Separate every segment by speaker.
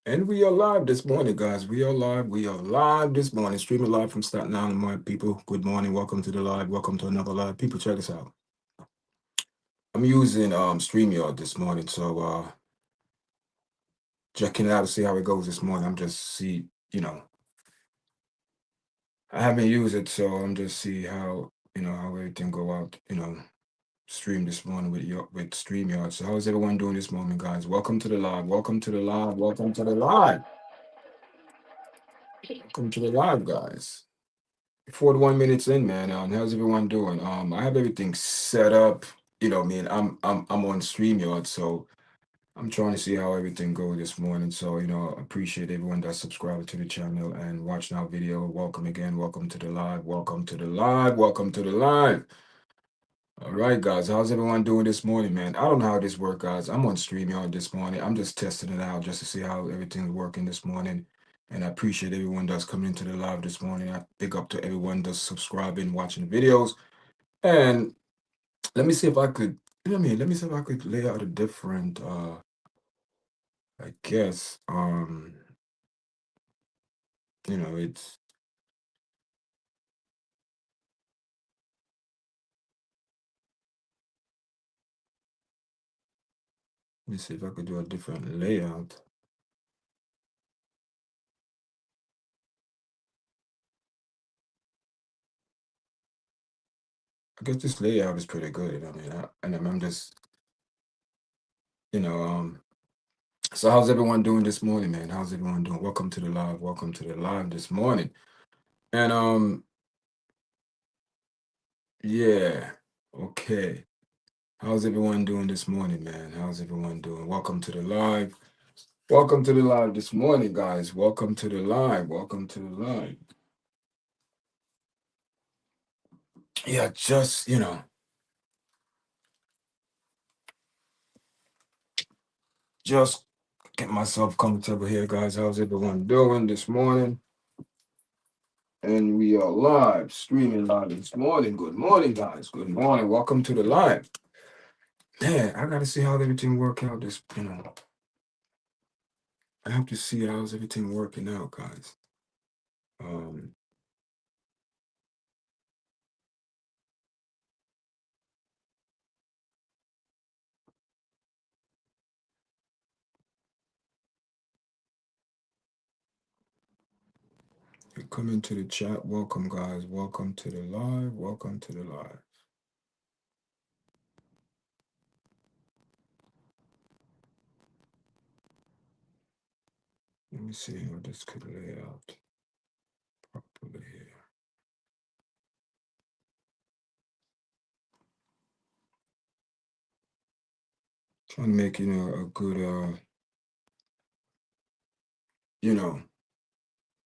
Speaker 1: And we are live this morning, guys. We are live. We are live this morning. Streaming live from Staten Island, my people. Good morning. Welcome to the live. Welcome to another live. People, check us out. I'm using StreamYard this morning, so checking it out to see how it goes this morning. I'm just see, I haven't used it, so I'm just see how how everything go out. Stream this morning with StreamYard. So how's everyone doing this morning, guys? Welcome to the live. Welcome to the live. Welcome to the live. Welcome to the live, guys. 41 minutes in, man. How's everyone doing? I have everything set up. I'm on StreamYard, so I'm trying to see how everything goes this morning. So, appreciate everyone that's subscribed to the channel and watching our video. Welcome again. Welcome to the live. Welcome to the live. Welcome to the live. All right, guys. How's everyone doing this morning, man? I don't know how this works, guys. I'm on StreamYard this morning. I'm just testing it out just to see how everything's working this morning. And I appreciate everyone that's coming into the live this morning. I big up to everyone that's subscribing, watching the videos. And let me see if I could, let me see if I could lay out a different I guess it's let me see if I could do a different layout. I guess this layout is pretty good. I'm just, you know, so how's everyone doing this morning, man? How's everyone doing? Welcome to the live. Welcome to the live this morning. And yeah, okay. How's everyone doing this morning, man? How's everyone doing? Welcome to the live. Welcome to the live this morning, guys. Welcome to the live. Welcome to the live. Yeah, just get myself comfortable here, guys. How's everyone doing this morning? And we are live, streaming live this morning. Good morning, guys. Good morning. Welcome to the live. Man, I gotta see how everything work out I have to see how's everything working out, guys. Um, you come into the chat. Welcome, guys. Welcome to the live. Welcome to the live. Let me see how this could lay out properly here. Trying to make a good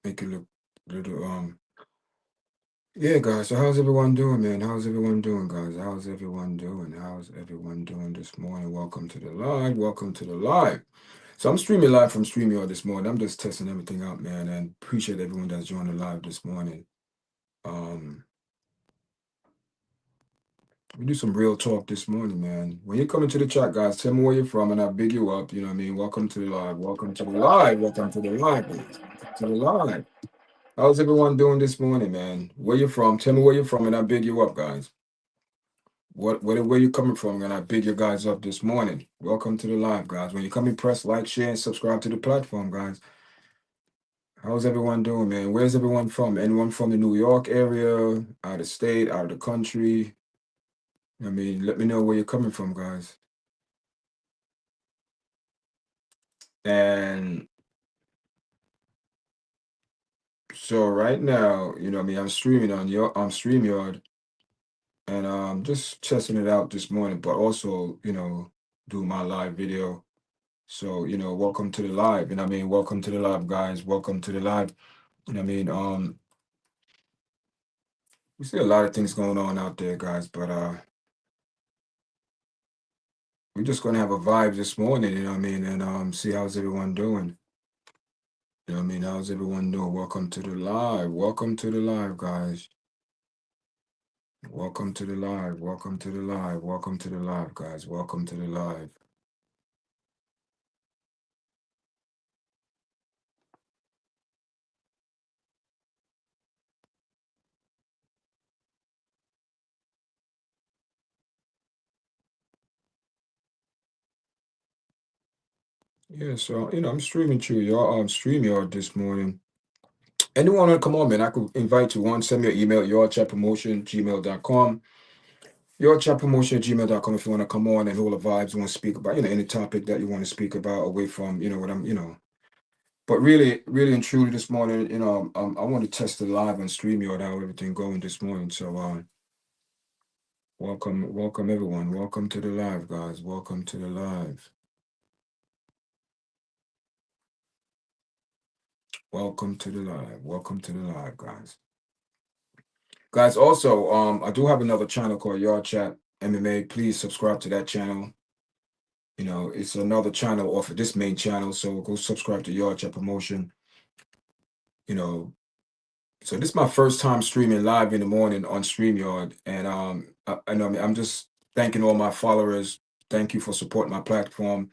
Speaker 1: make it look little yeah, guys. So how's everyone doing, man? How's everyone doing, guys? How's everyone doing? How's everyone doing this morning? Welcome to the live. Welcome to the live. So I'm streaming live from StreamYard this morning. I'm just testing everything out, man, and appreciate everyone that's joining live this morning. We do some real talk this morning, man. When you come into the chat, guys, tell me where you're from, and I'll big you up. You know what I mean? Welcome to the live. Welcome to the live. Welcome to the live. Guys. To the live. How's everyone doing this morning, man? Where you from? Tell me where you're from, and I'll big you up, guys. Where you coming from? And I big you guys up this morning. Welcome to the live, guys. When you come in, press like, share, and subscribe to the platform, guys. How's everyone doing, man? Where's everyone from? Anyone from the New York area, out of state, out of the country? I mean, let me know where you're coming from, guys. And so right now, I'm streaming on StreamYard, and just testing it out this morning, but also, do my live video. So, welcome to the live. Welcome to the live, guys. Welcome to the live. We see a lot of things going on out there, guys, but we're just gonna have a vibe this morning, and see how's everyone doing. How's everyone doing? Welcome to the live. Welcome to the live, guys. Welcome to the live. Welcome to the live. Welcome to the live, guys. Welcome to the live. Yeah, so I'm streaming through your StreamYard this morning. Anyone want to come on, man? I could invite you on. Send me an email, yourchatpromotion@gmail.com. Yourchatpromotion@gmail.com if you want to come on and hold the vibes, want to speak about, any topic that you want to speak about away from, what But really, really and truly this morning, I want to test the live on StreamYard, how everything going this morning. So welcome everyone. Welcome to the live, guys. Welcome to the live. Welcome to the live. Welcome to the live, guys. Guys, also, I do have another channel called Yardchat MMA. Please subscribe to that channel. It's another channel off of this main channel, so go subscribe to Yardchat Promotion. You know, so this is my first time streaming live in the morning on StreamYard, and I know I'm just thanking all my followers. Thank you for supporting my platform.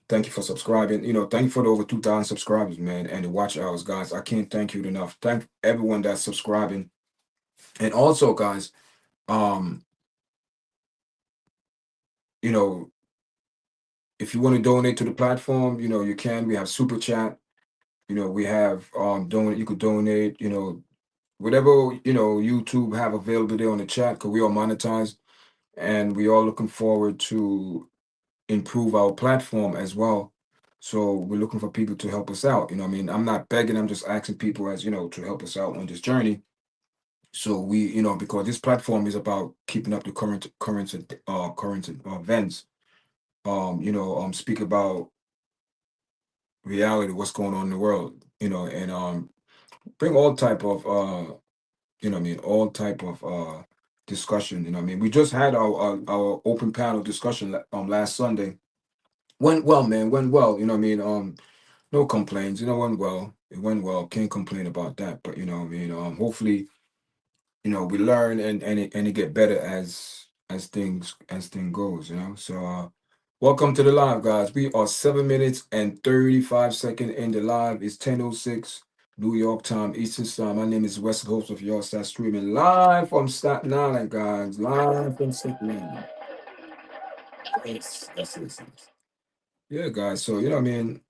Speaker 1: Thank you for subscribing. Thank you for the over 2,000 subscribers, man, and the watch hours, guys. I can't thank you enough. Thank everyone that's subscribing, and also, guys, um, you know, if you want to donate to the platform, you can. We have super chat. We have donate. You could donate. Whatever YouTube have available there on the chat, because we are monetized, and we are looking forward to improve our platform as well. So we're looking for people to help us out. I mean, I'm not begging. I'm just asking people as to help us out on this journey. So we, because this platform is about keeping up the current events. Speak about reality, what's going on in the world, and bring all type of what I mean, all type of discussion. What I mean, we just had our open panel discussion last Sunday. Went well, man. Went well. What I mean, no complaints. Went well. It went well. Can't complain about that. But what I mean, hopefully, we learn and it get better as thing goes. So welcome to the live, guys. We are 7 minutes and 35 seconds in the live. It's 10:06 New York time, Eastern time. My name is Wes, host of Yardchat streaming live from Staten Island, guys. Live from Staten Island. Yes. Yeah, guys. So what I mean,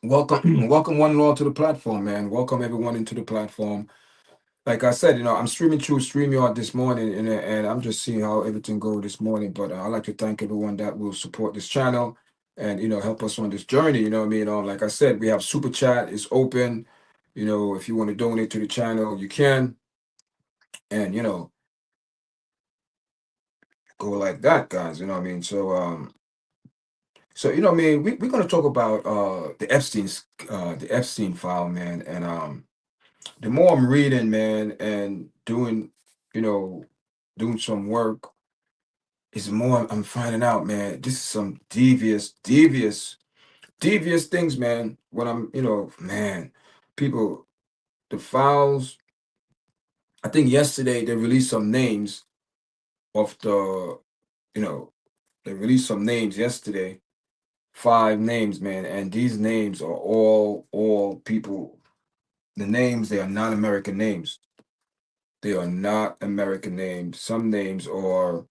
Speaker 1: welcome, welcome one and all to the platform, man. Welcome everyone into the platform. Like I said, I'm streaming through StreamYard this morning, and I'm just seeing how everything go this morning. But I'd like to thank everyone that will support this channel and help us on this journey. What I mean, like I said, we have super chat is open. If you want to donate to the channel, you can, and go like that, guys. What I mean. So what I mean, we're gonna talk about the Epstein file, man, and the more I'm reading, man, and doing, you know, doing some work, is the more I'm finding out, man. This is some devious things, man. When man, people, the files. I think yesterday they released some names of you know, they released some names yesterday. 5 names, man, and these names are all people. The names, they are not American names. They are not American names. Some names are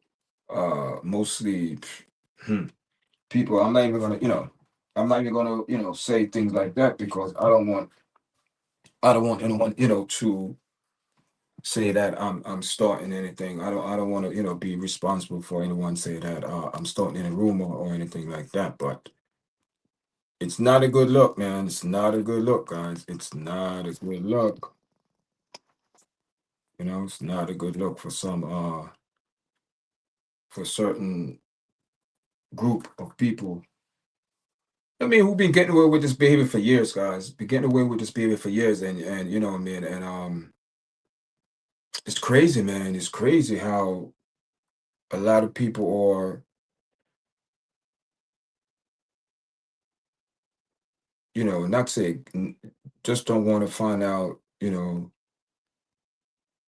Speaker 1: mostly hmm, people. I'm not even gonna, say things like that because I don't want anyone, to say that I'm starting anything. I don't want to, be responsible for anyone say that I'm starting any rumor or anything like that. But it's not a good look, man. It's not a good look, guys. It's not a good look. It's not a good look for certain group of people. I mean, who've been getting away with this behavior for years, guys. Been getting away with this behavior for years, and what I mean, and it's crazy, man. It's crazy how a lot of people are, not say, just don't want to find out, to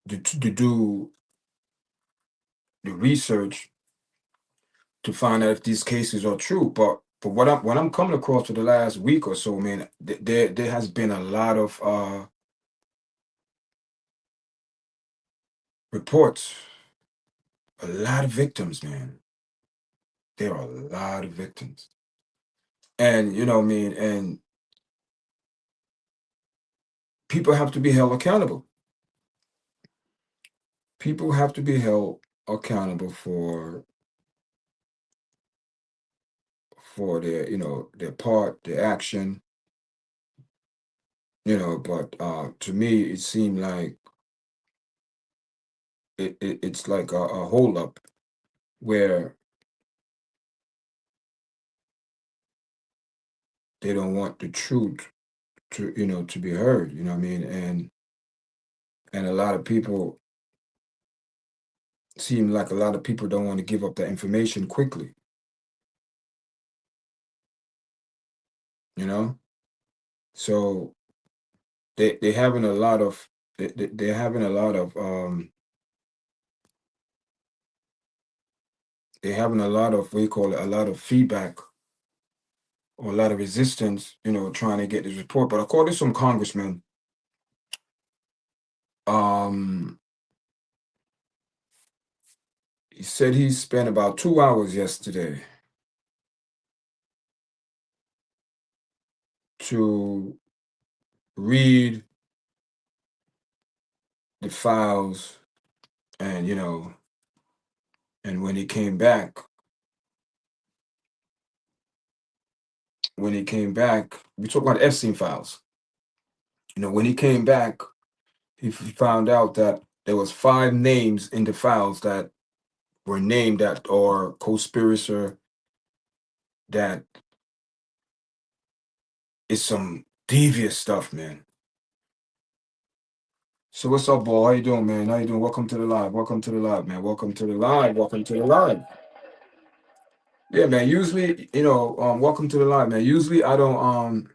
Speaker 1: do the research to find out if these cases are true. But what I'm coming across for the last week or so, man, there has been a lot of reports, a lot of victims, man. There are a lot of victims. And you know what I mean, and people have to be held accountable. People have to be held accountable for their, their part, their action, but to me it seemed like it's like a hold up where they don't want the truth to be heard, you know what I mean? And a lot of people seem like a lot of people don't want to give up that information quickly, you know? So they having a lot of they're having a lot of they're having a lot of, what you call it, a lot of feedback or a lot of resistance, trying to get this report. But according to some congressmen, um, he said he spent about 2 hours yesterday to read the files, and and when he came back, we talk about Epstein files. When he came back, he found out that there was 5 names in the files that were named that or co-conspirator, that is some devious stuff, man. So what's up, boy? How you doing, man? How you doing? Welcome to the live. Welcome to the live, man. Welcome to the live. Welcome to the live. Yeah, man. Usually, welcome to the live, man. Usually I don't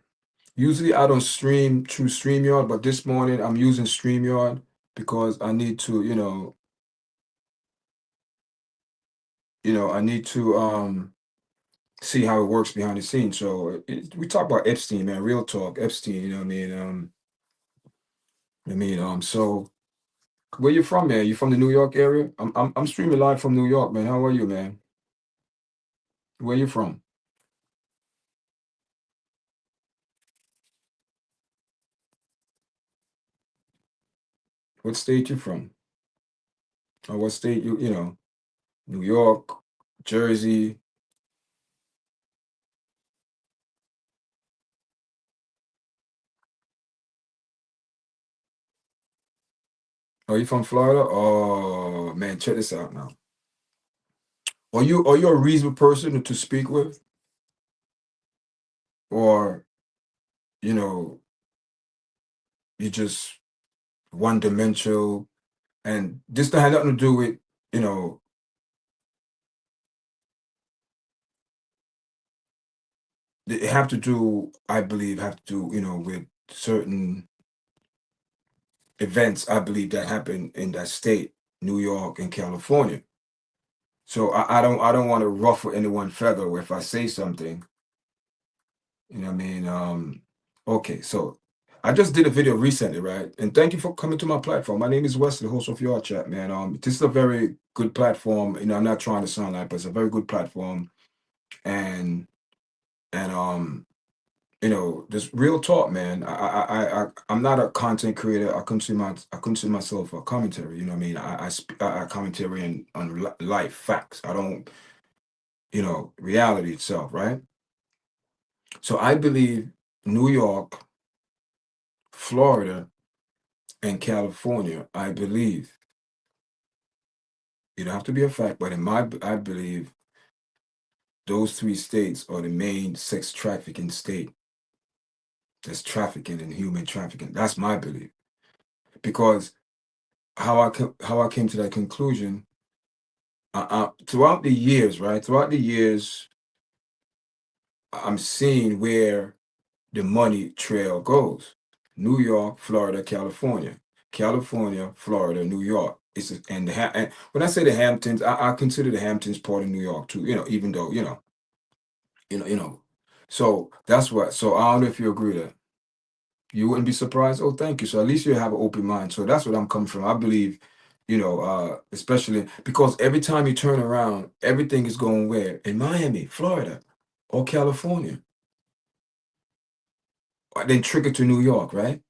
Speaker 1: stream through StreamYard, but this morning I'm using StreamYard because I need to, see how it works behind the scenes. So we talk about Epstein, man. Real talk, Epstein. You know what I mean? So where you from, man? You from the New York area? I'm streaming live from New York, man. How are you, man? Where you from? What state you from? Or what state New York, Jersey. Are you from Florida? Oh man, check this out now. Are you a reasonable person to speak with? Or, you know, you just one dimensional, and this don't have nothing to do with, you know, it have to do, I believe, have to do, with certain events, I believe, that happen in that state, New York and California. So I don't want to ruffle anyone's feather if I say something. You know what I mean? Okay, so I just did a video recently, right? And thank you for coming to my platform. My name is Wesley, host of Yardchat, man. This is a very good platform. I'm not trying to sound like, but it's a very good platform. And and this real talk, man. I'm not a content creator. I consider myself a commentary. You know what I mean? I commentary on life facts. I don't, reality itself, right? So I believe New York, Florida, and California, I believe, you don't have to be a fact, but I believe those 3 states are the main sex trafficking state. That's trafficking and human trafficking. That's my belief. Because how I came to that conclusion, throughout the years, right? Throughout the years, I'm seeing where the money trail goes. New York, Florida, California. California, Florida, New York. And when I say the Hamptons, I consider the Hamptons part of New York too, even though, you know, you know. So that's what. So I don't know if you agree that. You wouldn't be surprised. Oh, thank you. So at least you have an open mind. So that's what I'm coming from. I believe, especially because every time you turn around, everything is going where? In Miami, Florida, or California. then trigger to New York, right?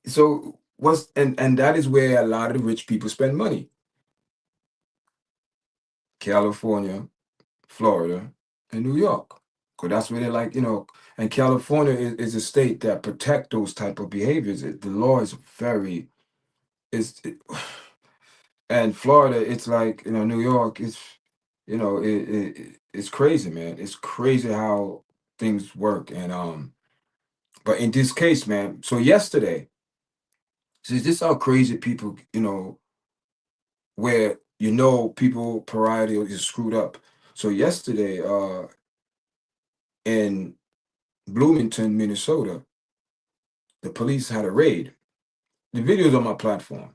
Speaker 1: So what's and that is where a lot of the rich people spend money. California, Florida, and New York. Because that's where they like, and California is a state that protect those type of behaviors. The law is very is and Florida, it's like, New York, it's crazy, man. It's crazy how things work. And but in this case, man, so yesterday, see this how crazy people, where people priority is screwed up. So yesterday, in Bloomington, Minnesota, the police had a raid. The video's on my platform.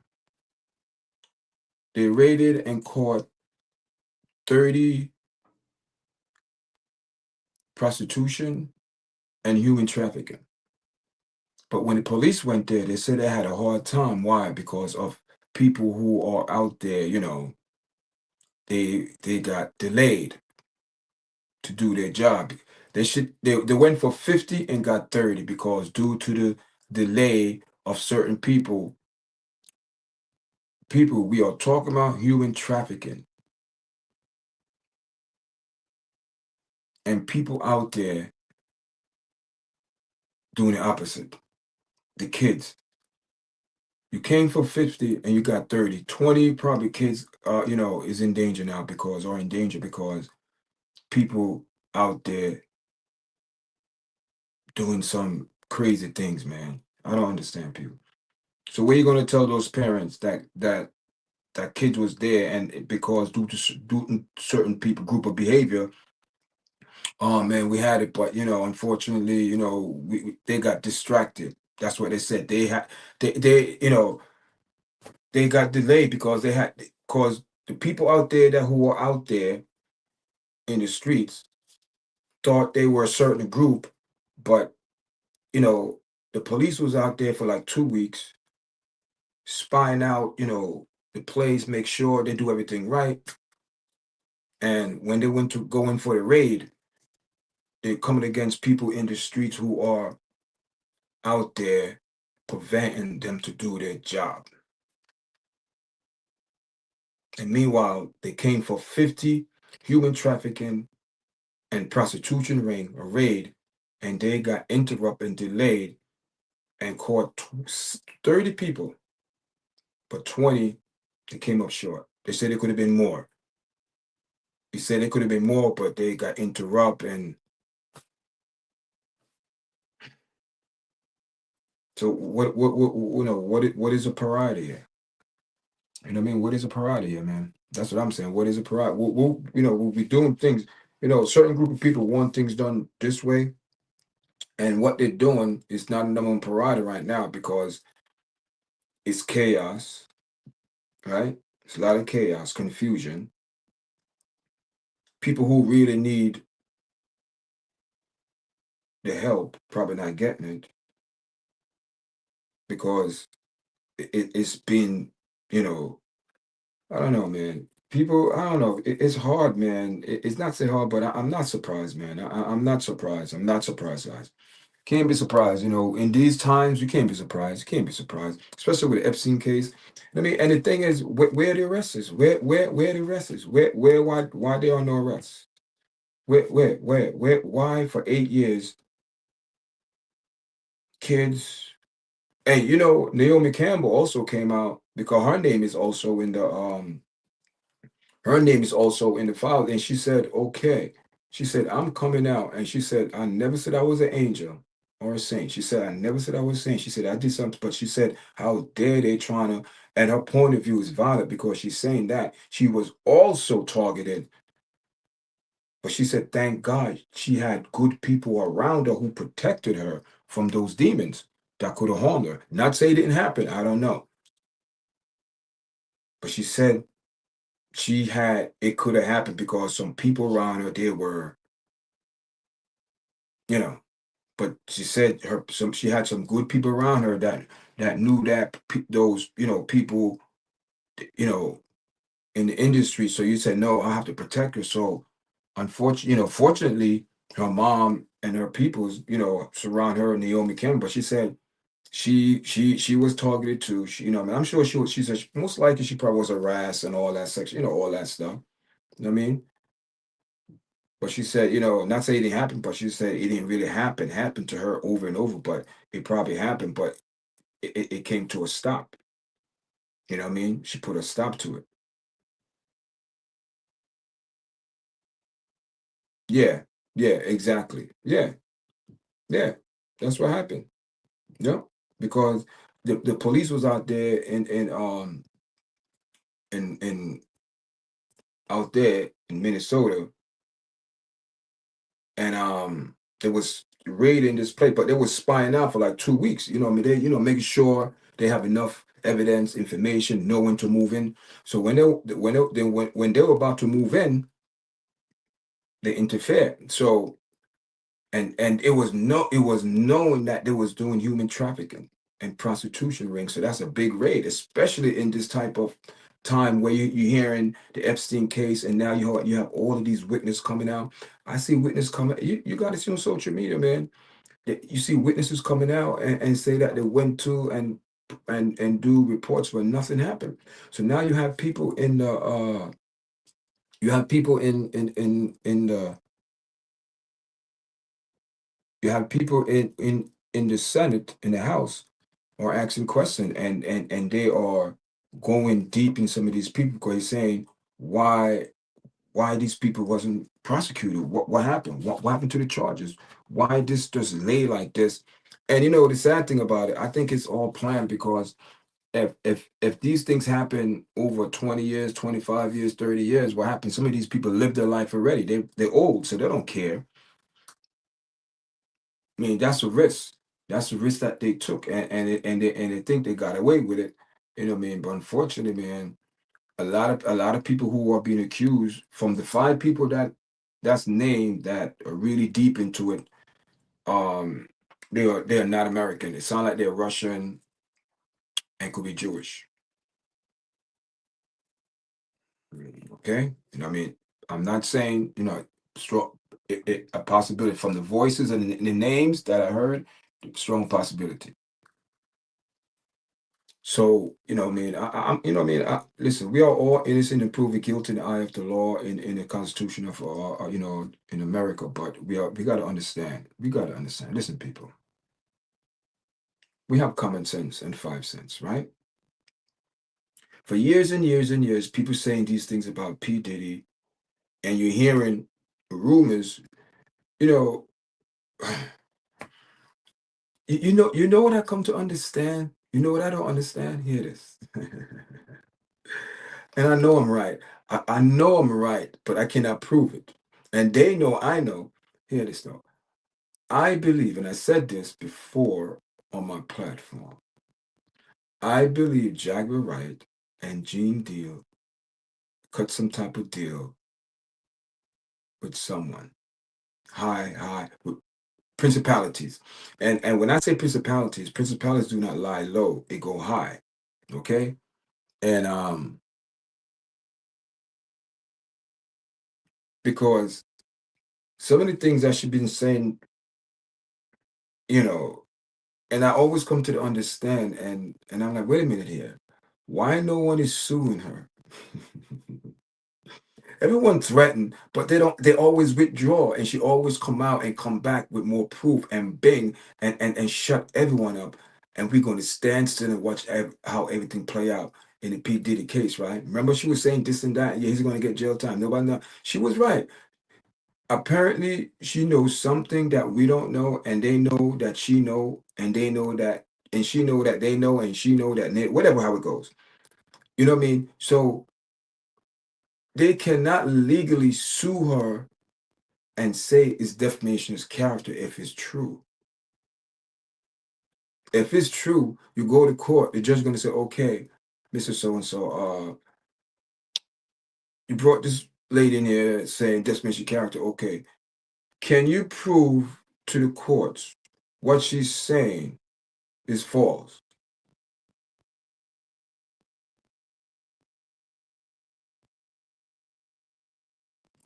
Speaker 1: They raided and caught 30 prostitution and human trafficking. But when the police went there, they said they had a hard time. Why? Because of people who are out there, they got delayed to do their job. They went for 50 and got 30 because due to the delay of certain people we are talking about human trafficking and people out there doing the opposite. The kids. You came for 50 and you got 30. 20 probably kids is in danger now because people out there doing some crazy things, man. I don't understand people. So where you gonna tell those parents that kids was there and because due to certain people group of behavior, oh man, we had it, but unfortunately, they got distracted. That's what they said. They got delayed because the people out there who were out there in the streets thought they were a certain group, but you know, the police was out there for like 2 weeks, spying out, the place, make sure they do everything right. And when they went to go in for the raid, they're coming against people in the streets who are out there preventing them to do their job. And meanwhile, they came for 50 human trafficking and prostitution ring, a raid, and they got interrupted and delayed and caught 30 people, but 20, they came up short. They said it could have been more. He said it could have been more, but they got interrupted. And so what is a priority here? You know what I mean? What is a priority here, man? That's what I'm saying. What is a priority? We'll be doing things, a certain group of people want things done this way. And what they're doing is not a number one priority right now because it's chaos, right? It's a lot of chaos, confusion. People who really need the help probably not getting it because it's been, you know, I don't know, man. People, I don't know. It's hard, man. It's not so hard, but I'm not surprised, man. I'm not surprised. I'm not surprised, guys. Can't be surprised. In these times, you can't be surprised. You can't be surprised, especially with the Epstein case. I mean, and the thing is, where are the arrests? Where are the arrests? Why there are no arrests? Why for 8 years, kids? And Naomi Campbell also came out because her name is also in the file, and she said, okay. She said, I'm coming out. And she said, I never said I was an angel or a saint. She said, I never said I was a saint. She said, I did something, but she said, how dare they trying to, and her point of view is valid because she's saying that she was also targeted. But she said, thank God she had good people around her who protected her from those demons that could have harmed her. Not say it didn't happen. I don't know. But she said it could have happened because some people around her, they were, you know, but she said she had some good people around her that knew that those, people, you know, in the industry. So you said, no, I have to protect her. So unfortunately, fortunately, her mom and her peoples, surround her and Naomi Campbell. But she said she was targeted too. She, I mean, I'm sure she said most likely she probably was harassed and all that section, all that stuff. You know what I mean? But she said, not say it didn't happen, but she said it didn't really happen to her over and over, but it probably happened, but it came to a stop. You know what I mean? She put a stop to it. Yeah, yeah, exactly. Yeah, yeah. That's what happened. Yeah. Because the police was out there in out there in Minnesota, and they was raiding this place, but they was spying out for like 2 weeks. You know what I mean? They, making sure they have enough evidence, information, know when to move in. So when they were about to move in, they interfered. So and it was known that they was doing human trafficking and prostitution rings. So that's a big raid, especially in this type of time where you're hearing the Epstein case, and now you have all of these witnesses coming out. I see witnesses coming. You got to see on social media, man. You see witnesses coming out and say that they went to and do reports where nothing happened. So now you have people in the you have people in the you have people in the Senate, in the House, are asking questions, and they are going deep in some of these people because they're saying why these people wasn't prosecuted. What happened? What happened to the charges? Why this just lay like this? And the sad thing about it, I think it's all planned because if these things happen over 20 years, 25 years, 30 years, what happens? Some of these people live their life already. They're old, so they don't care. I mean, that's a risk. That's a risk that they took, and they think they got away with it. You know what I mean? But unfortunately, man, a lot of people who are being accused, from the five people that's named that are really deep into it, um, they are not American. It sounds like they're Russian and could be Jewish. Okay, I mean, I'm not saying strong, a possibility from the voices and the names that I heard, strong possibility. So, what I mean, I'm, what I mean, listen, we are all innocent and proven guilty in the eye of the law in the Constitution of, in America. But we got to understand. We got to understand. Listen, people, we have common sense and 5 cents, right? For years and years and years, people saying these things about P. Diddy, and you're hearing rumors, you know, you know what I come to understand? You know what I don't understand? Hear this. And I know I'm right. I know I'm right, but I cannot prove it. And they know I know. Hear this though. I believe, and I said this before on my platform, I believe Jagger Wright and Gene Deal cut some type of deal with someone. High, with principalities. And when I say principalities do not lie low, they go high. Okay? And because some of the things that she's been saying, you know, and I always come to the understand, and I'm like, wait a minute here. Why no one is suing her? Everyone threatened, but they always withdraw, and she always come out and come back with more proof and bing and shut everyone up. And we're going to stand still and watch how everything play out in the P. Diddy case, right? Remember, she was saying this and that. Yeah, he's going to get jail time. Nobody know. She was right. Apparently, she knows something that we don't know, and they know that she know, and they know that, and she know that they know, and she know that whatever how it goes. You know what I mean? So they cannot legally sue her and say it's defamation of character if it's true. If it's true, you go to court, the judge is going to say, okay, Mr. So and so, you brought this lady in here saying defamation of character. Okay, can you prove to the courts what she's saying is false?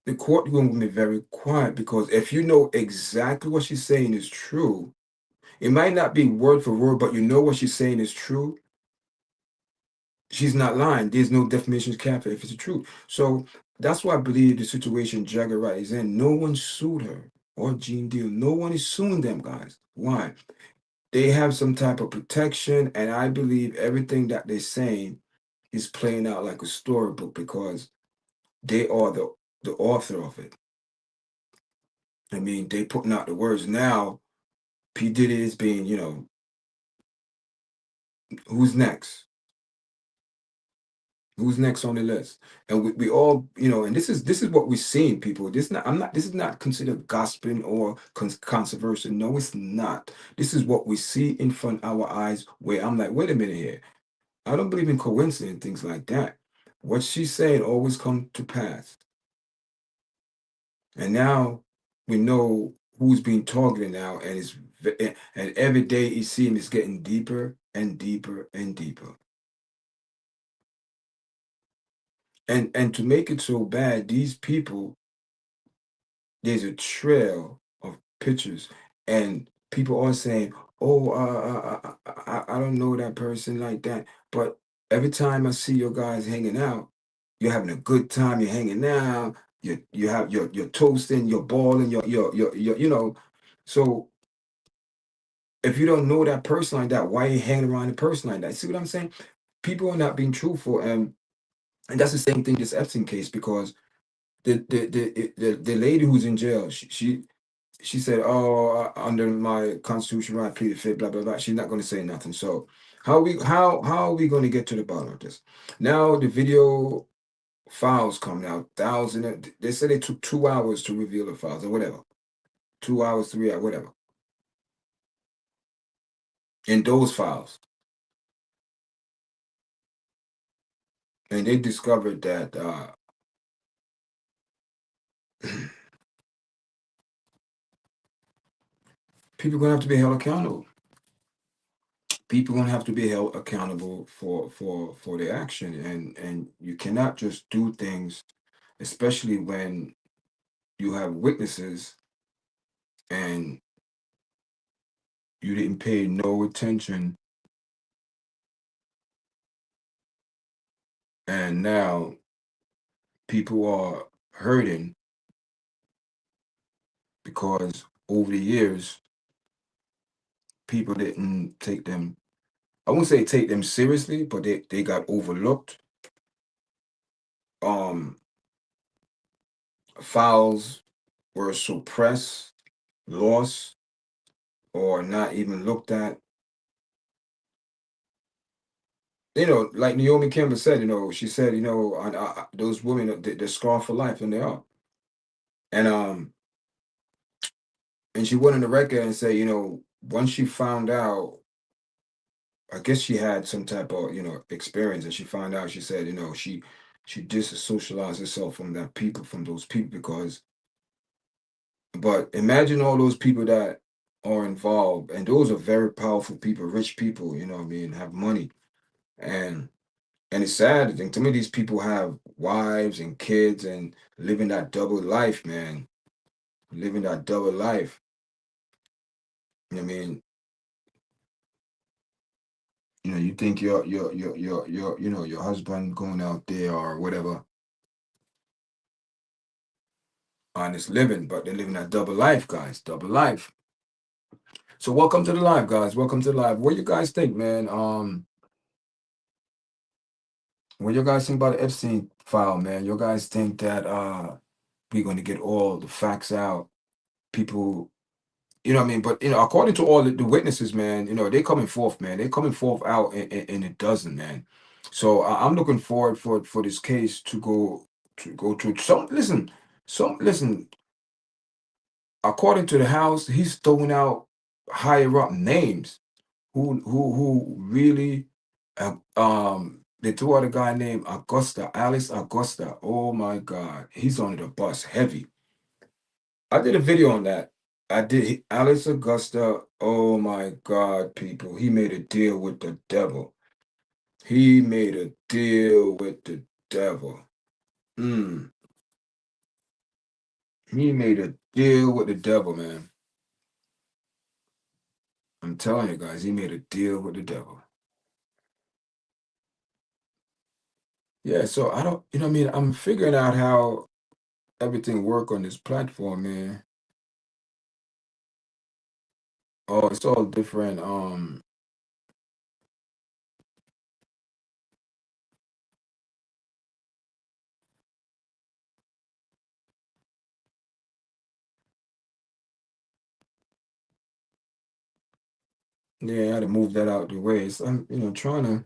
Speaker 1: the courtroom will be very quiet because if you know exactly what she's saying is true, it might not be word for word, but you know what she's saying is true. She's not lying. There's no defamation of character if it's the truth. So that's why I believe the situation Jagger Wright is in. No one sued her or Gene Deal. No one is suing them, guys. Why? They have some type of protection, and I believe everything that they're saying is playing out like a storybook because they are the author of it. I mean, they putting out the words now. P Diddy is being, who's next? Who's next on the list? And we all, and this is what we're seeing, people. This is not considered gossiping or controversial. No, it's not. This is what we see in front of our eyes, where I'm like, wait a minute here. I don't believe in coincidence, things like that. What she's saying always come to pass. And now we know who's being targeted now, and and every day it seems it's getting deeper and deeper and deeper. And to make it so bad, these people, there's a trail of pictures, and people are saying, "Oh, I don't know that person like that." But every time I see your guys hanging out, you're having a good time. You're hanging out. You're toasting. You're balling. So if you don't know that person like that, why are you hanging around a person like that? See what I'm saying? People are not being truthful, and that's the same thing this Epstein case because the lady who's in jail, she said, "Oh, under my constitutional right, pleaded fifth, blah blah blah." She's not going to say nothing. So how are we going to get to the bottom of this? Now the video files coming out. Thousand. They said it took 2 hours to reveal the files or whatever. 2 hours, 3 hours, whatever. In those files, and they discovered that people are going to have to be held accountable. People are going to have to be held accountable for their action, and you cannot just do things, especially when you have witnesses and you didn't pay no attention, and now people are hurting because over the years people didn't take them, I won't say take them seriously, but they got overlooked. um Files were suppressed, lost, or not even looked at. Like Naomi Campbell said, she said, those women, they're scarred for life, and they are. And she went on the record and said, once she found out, I guess she had some type of, experience, and she found out, she said, she disassocialized herself from those people because, but imagine all those people that are involved, and those are very powerful people, rich people, what I mean, have money. And it's sad. And to me, these people have wives and kids and living that double life, man. Living that double life. I mean, you think your husband going out there or whatever, honest living, but they're living that double life, guys. Double life. So welcome to the live, guys. Welcome to the live. What do you guys think, man? What you guys think about the Epstein file, man? You guys think that we're gonna get all the facts out? People, what I mean? But according to all the witnesses, man, they're coming forth, man. They're coming forth out in a dozen, man. So I'm looking forward for this case to go to some. Listen. According to the House, he's throwing out higher up names who really. They threw out a guy named Alice Augusta. Oh my God, he's on the bus heavy. I did a video on that. Alice Augusta. Oh my God, people. He made a deal with the devil. He made a deal with the devil. Mm. He made a deal with the devil, man. I'm telling you guys, he made a deal with the devil. Yeah, so I don't, you know what I mean? I'm figuring out how everything work on this platform, man. Oh, it's all different. Yeah, I had to move that out the way. So I'm, trying to.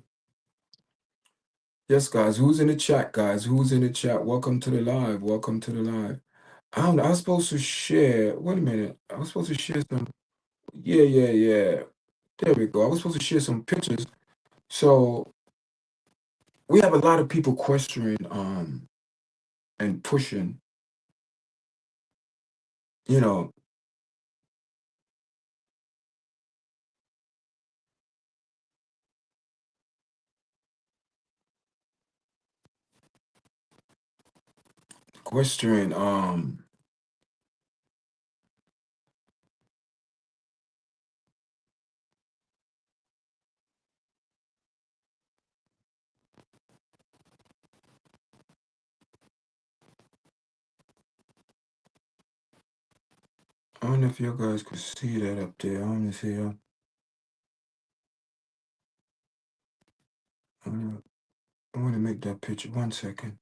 Speaker 1: Yes, guys, who's in the chat, guys? Who's in the chat? Welcome to the live. Welcome to the live. I don't know. I was supposed to share. Wait a minute. I was supposed to share some. Yeah, yeah, yeah. There we go. I was supposed to share some pictures. So we have a lot of people questioning and pushing, you know, questioning I don't know if you guys could see that up there. I want to see I want to make that picture. 1 second.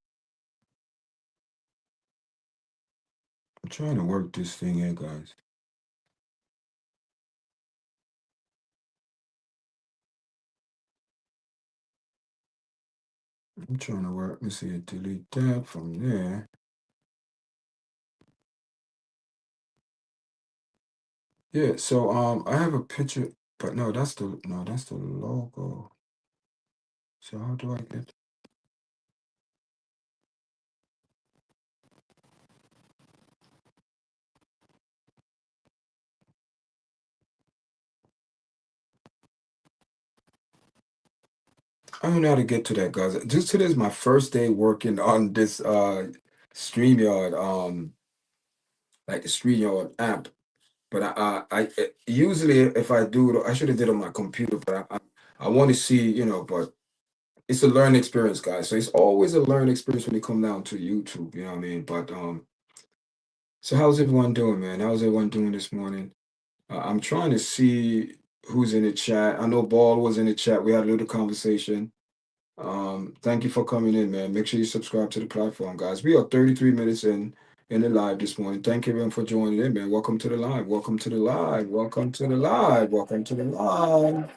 Speaker 1: I'm trying to work this thing here, guys. I'm trying to work. Let me see. Delete that from there. Yeah, so I have a picture, but no, that's the logo. So how do I get I don't know how to get to that, guys. Just today is my first day working on this StreamYard, like the StreamYard app. But usually if I do it, I should have did it on my computer, but I want to see, but it's a learning experience, guys. So it's always a learning experience when you come down to YouTube, you know what I mean? But so how's everyone doing, man? How's everyone doing this morning? I'm trying to see who's in the chat. I know Ball was in the chat. We had a little conversation. Thank you for coming in, man. Make sure you subscribe to the platform, guys. We are 33 minutes in the live this morning. Thank you everyone for joining in, man. Welcome to the live. Welcome to the live. Welcome to the live. Welcome to the live.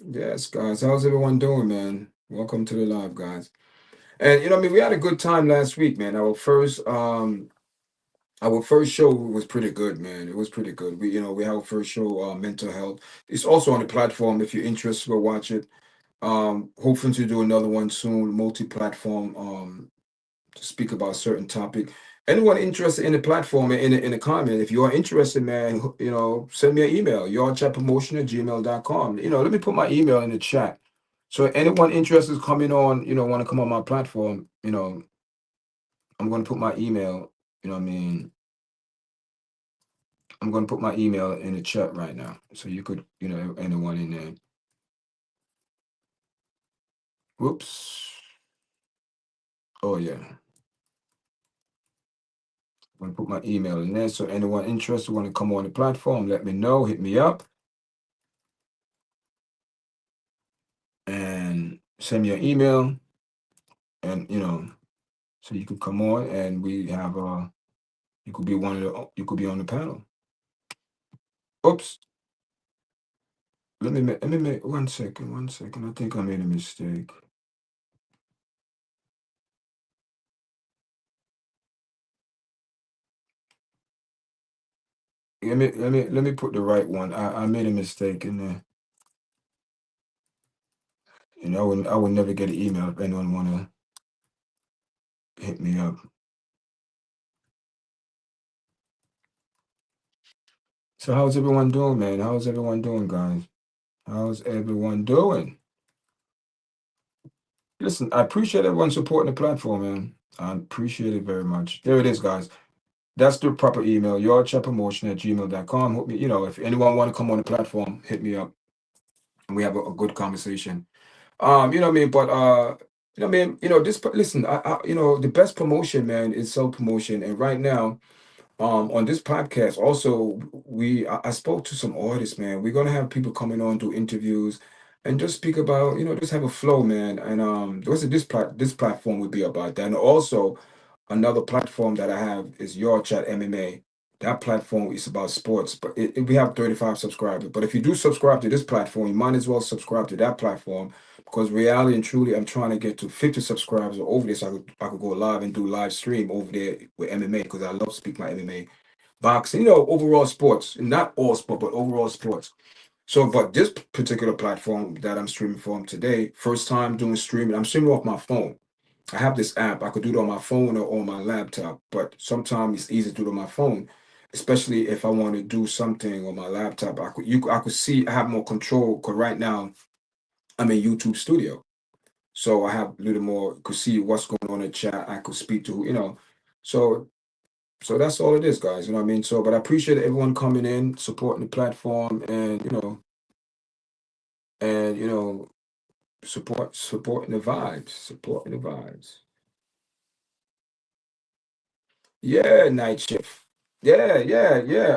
Speaker 1: Yes, guys. How's everyone doing, man? Welcome to the live, guys. And I mean, we had a good time last week, man. Our first show was pretty good, man. It was pretty good. We had our first show, mental health. It's also on the platform. If you're interested, go watch it. Hoping to do another one soon, multi-platform, to speak about a certain topic. Anyone interested in the platform, in the comment, if you are interested, man, send me an email, yardchatpromotion@gmail.com. Let me put my email in the chat. So anyone interested coming on, want to come on my platform, I'm going to put my email, you know what I mean? I'm going to put my email in the chat right now. So you could, anyone in there. Whoops. Oh, yeah. I'm going to put my email in there. So anyone interested, want to come on the platform, let me know. Hit me up. And send me an email. And, so you could come on and we have, you could be you could be on the panel. Oops. Let me make 1 second. 1 second. I think I made a mistake. Let me put the right one. I made a mistake in there. I would never get an email if anyone wanna hit me up. So how's everyone doing, man? How's everyone doing, guys? How's everyone doing? Listen, I appreciate everyone supporting the platform, man. I appreciate it very much. There it is, guys. That's the proper email, yardchatpromotion@gmail.com. Hope me, if anyone want to come on the platform, hit me up and we have a good conversation. You know what I mean? But you know what I mean, listen, the best promotion, man, is self promotion. And right now, on this podcast also I spoke to some artists, man. We're gonna have people coming on do interviews and just speak about, just have a flow, man. And this platform would be about that. And also another platform that I have is Your Chat MMA. That platform is about sports, but we have 35 subscribers. But if you do subscribe to this platform, you might as well subscribe to that platform because really and truly, I'm trying to get to 50 subscribers over this. I could go live and do live stream over there with MMA because I love to speak my MMA, boxing, overall sports, not all sport, but overall sports. So, but this particular platform that I'm streaming from today, first time doing streaming, I'm streaming off my phone. I have this app. I could do it on my phone or on my laptop, but sometimes it's easy to do it on my phone, especially if I want to do something on my laptop. I could see I have more control because right now I'm in YouTube Studio, so I have a little more could see what's going on in chat. I could speak to so so that's all it is, guys. You know what I mean? So, but I appreciate everyone coming in, supporting the platform, and and supporting the vibes. Yeah, night shift. Yeah, yeah, yeah.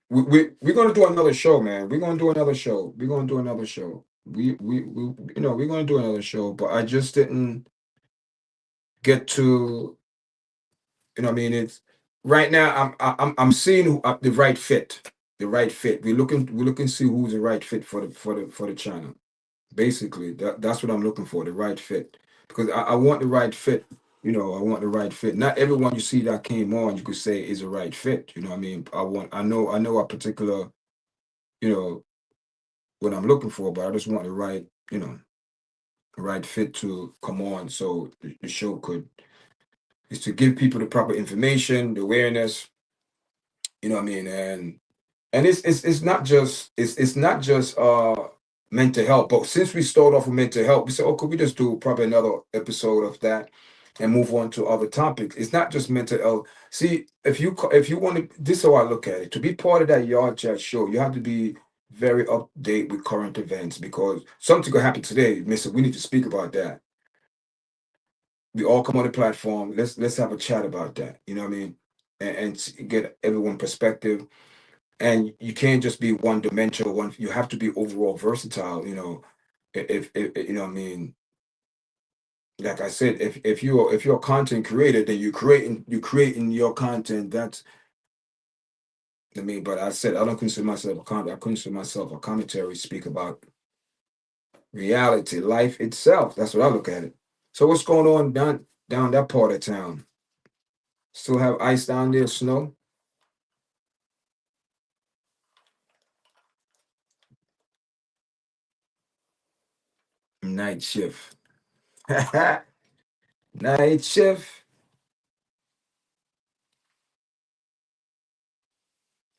Speaker 1: We're gonna do another show, man. We're gonna do another show. We're gonna do another show. We're gonna do another show, but I just didn't get to, what I mean. It's right now. I'm seeing the right fit, the right fit. We're looking to see who's the right fit for the channel. Basically, that's what I'm looking for, the right fit. Because I want the right fit. I want the right fit. Not everyone you see that came on, you could say is a right fit. You know what I mean? I know a particular, you know, what I'm looking for, but I just want the right, right fit to come on so the show could is to give people the proper information, the awareness, you know what I mean? And it's not just it's not just mental health. But since we start off with mental health, we said, oh, could we just do probably another episode of that and move on to other topics? It's not just mental health. See, if you want to, this is how I look at it. To be part of that Yard Chat show, you have to be very up to date with current events because something could happen today, Mister. We need to speak about that. We all come on the platform. Let's have a chat about that. You know what I mean? And get everyone perspective, and you can't just be one dimensional. You have to be overall versatile. If you know what I mean. Like I said, if you're a content creator, then you're creating your content. That's I mean. But I said I don't consider myself a content. I consider myself a commentary. Speak about reality, life itself. That's what I look at it. So what's going on down that part of town? Still have ice down there, snow, night shift, night shift.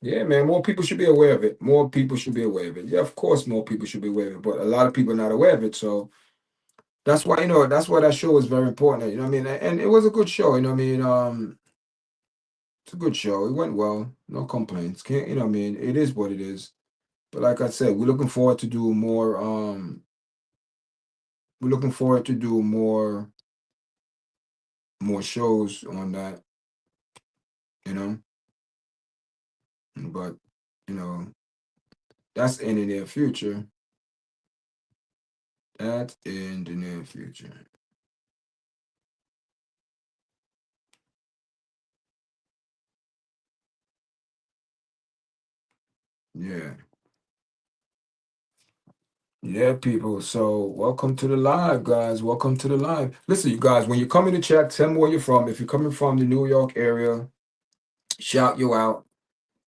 Speaker 1: Yeah, man, more people should be aware of it. More people should be aware of it. Yeah, of course, more people should be aware of it, but a lot of people are not aware of it. So that's why that show was very important. You know what I mean? And it was a good show. You know what I mean? It's a good show. It went well. No complaints. Can't you know what I mean? It is what it is. But like I said, we're looking forward to do more. We're looking forward to do more shows on that. You know, but you know that's in the near future. That's in the near future. Yeah. Yeah, people. So welcome to the live, guys. Welcome to the live. Listen, you guys, when you come in the chat, tell me where you're from. If you're coming from the New York area, shout you out,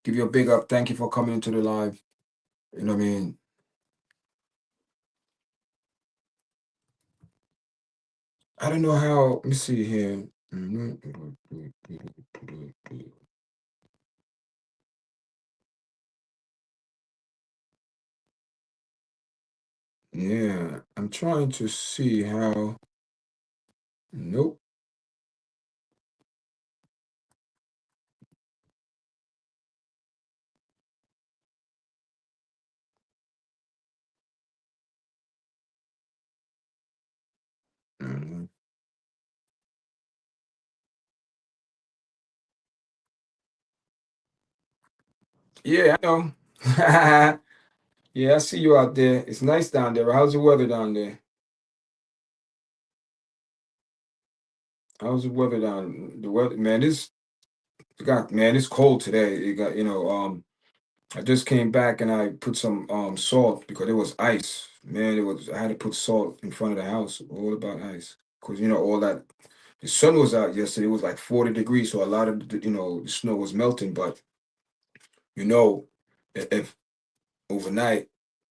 Speaker 1: give you a big up. Thank you for coming into the live. You know what I mean? I don't know how. Let me see here. Yeah, I'm trying to see how. Nope. Yeah, I know. Yeah, I see you out there. It's nice down there. How's the weather down there? How's the weather down? The weather, man, man, it's cold today. It got, I just came back and I put some salt because it was ice. Man, it was I had to put salt in front of the house, all about ice. Because all that the sun was out yesterday. It was like 40 degrees, so a lot of the snow was melting, but you know, if overnight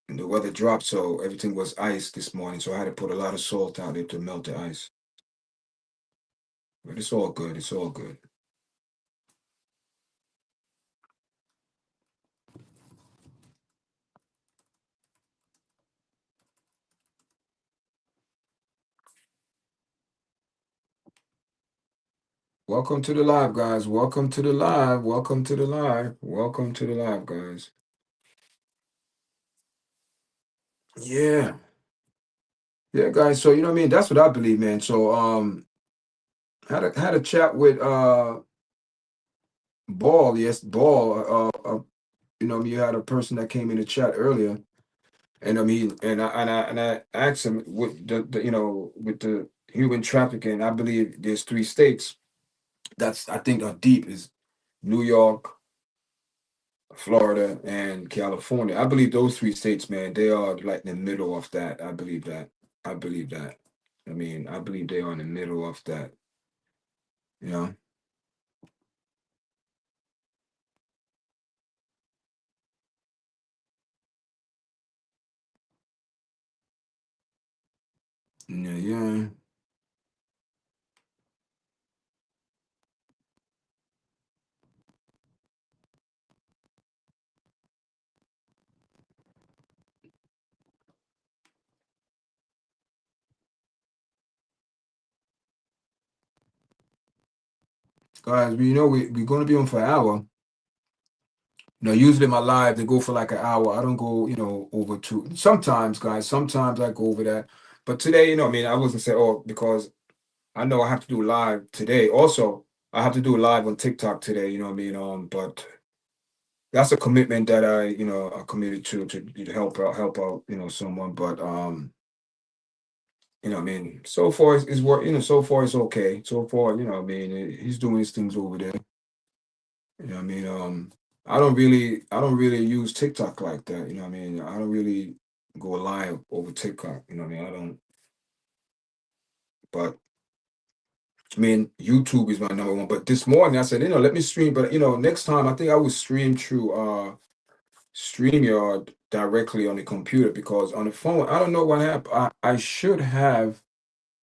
Speaker 1: and the weather dropped, so everything was ice this morning. So I had to put a lot of salt out there to melt the ice. But it's all good. It's all good. Welcome to the live, guys. Welcome to the live. Welcome to the live. Welcome to the live, guys. Yeah. Yeah, guys. So you know what I mean? That's what I believe, man. So had a chat with Ball, yes, Ball. You had a person that came in the chat earlier, and I mean, and I asked him with with the human trafficking. I believe there's three states that's I think are deep is New York, Florida, and California. I believe those three states, man, they are like in the middle of that. I believe that. I believe that. I mean, I believe they are in the middle of that. You know. Yeah, yeah. Guys, we're gonna be on for an hour. Usually my live they go for like an hour. I don't go, over two. Sometimes, guys, sometimes I go over that. But today, I wasn't saying, oh, because I know I have to do live today. Also, I have to do live on TikTok today, you know what I mean? But that's a commitment that I committed to help out, someone. But I mean, so far it's work, so far it's okay. So far, I mean, he's doing his things over there. You know what I mean? I don't really use TikTok like that. You know what I mean? I don't really go live over TikTok. You know what I mean? I don't. But I mean, YouTube is my number one. But this morning I said, let me stream. But next time I think I would stream through StreamYard directly on the computer because on the phone I don't know what happened. I should have,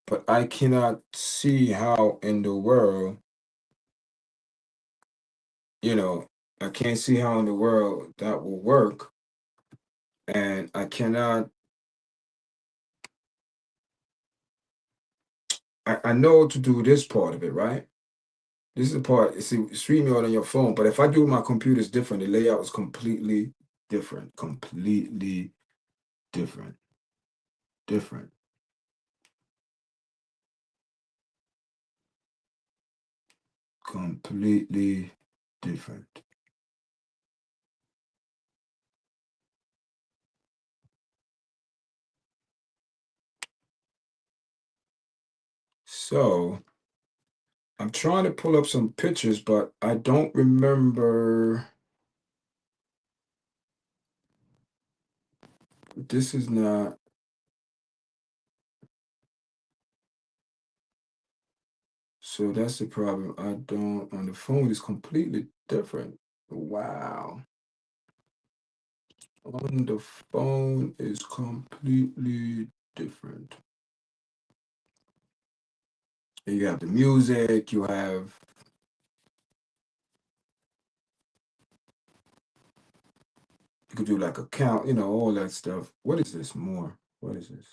Speaker 1: but I cannot see how in the world. You know, I can't see how in the world that will work, and I cannot. I know to do this part of it, right? This is the part. You see, StreamYard on your phone, but if I do my computer, it's different. The layout is completely different. Completely different. Different. Completely different. So I'm trying to pull up some pictures, but I don't remember. This is not. So that's the problem. I don't. On the phone, it's completely different. Wow. On the phone is completely different. You have the music, you could do like a count, all that stuff. What is this more? What is this?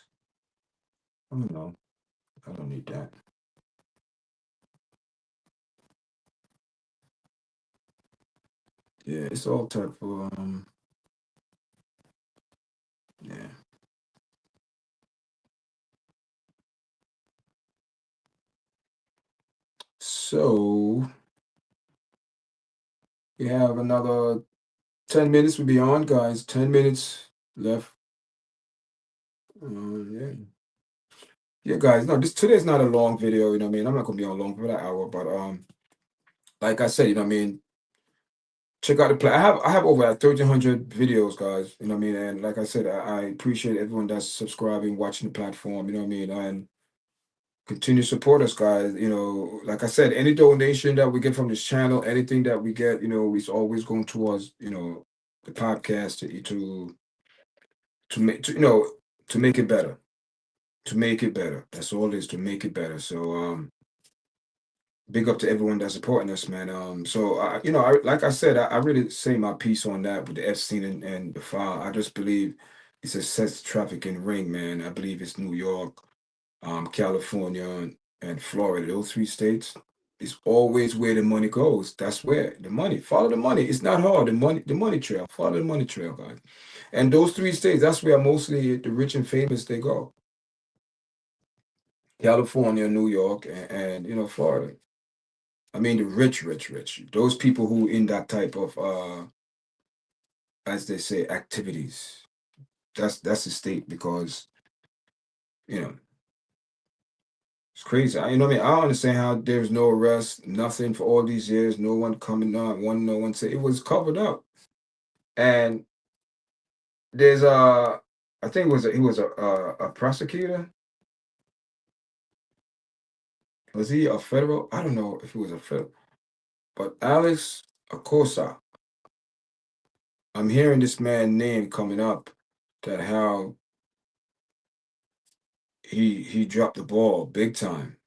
Speaker 1: I don't know. I don't need that. Yeah, it's all type of yeah. So we have another 10 minutes will be on, guys. 10 minutes left. Yeah. Yeah, guys. No, this today's not a long video. You know what I mean? I'm not gonna be on long for that hour, but like I said, you know what I mean. Check out the play. I have over 1,300 videos, guys. You know what I mean? And like I said, I appreciate everyone that's subscribing, watching the platform. You know what I mean? And continue to support us, guys. You know, like I said, any donation that we get from this channel, anything that we get, you know, it's always going towards, you know, the podcast to make to make it better. To make it better. That's all it is, to make it better. So big up to everyone that's supporting us, man. So like I said, I really say my piece on that with the Epstein and the file. I just believe it's a sex trafficking ring, man. I believe it's New York, California, and Florida. Those three states. It's always where the money goes. That's where the money. Follow the money. It's not hard. The money trail. Follow the money trail, guys. And those three states, that's where mostly the rich and famous they go. California, New York, and Florida. I mean the rich, rich, rich. Those people who in that type of as they say, activities. That's the state because you know it's crazy. You know what I mean? I don't understand how there's no arrest, nothing for all these years, no one coming on, no one said it was covered up. And there's I think he was a prosecutor. Was he a federal? I don't know if he was a federal, but Alex Acosta. I'm hearing this man name coming up that how he dropped the ball big time.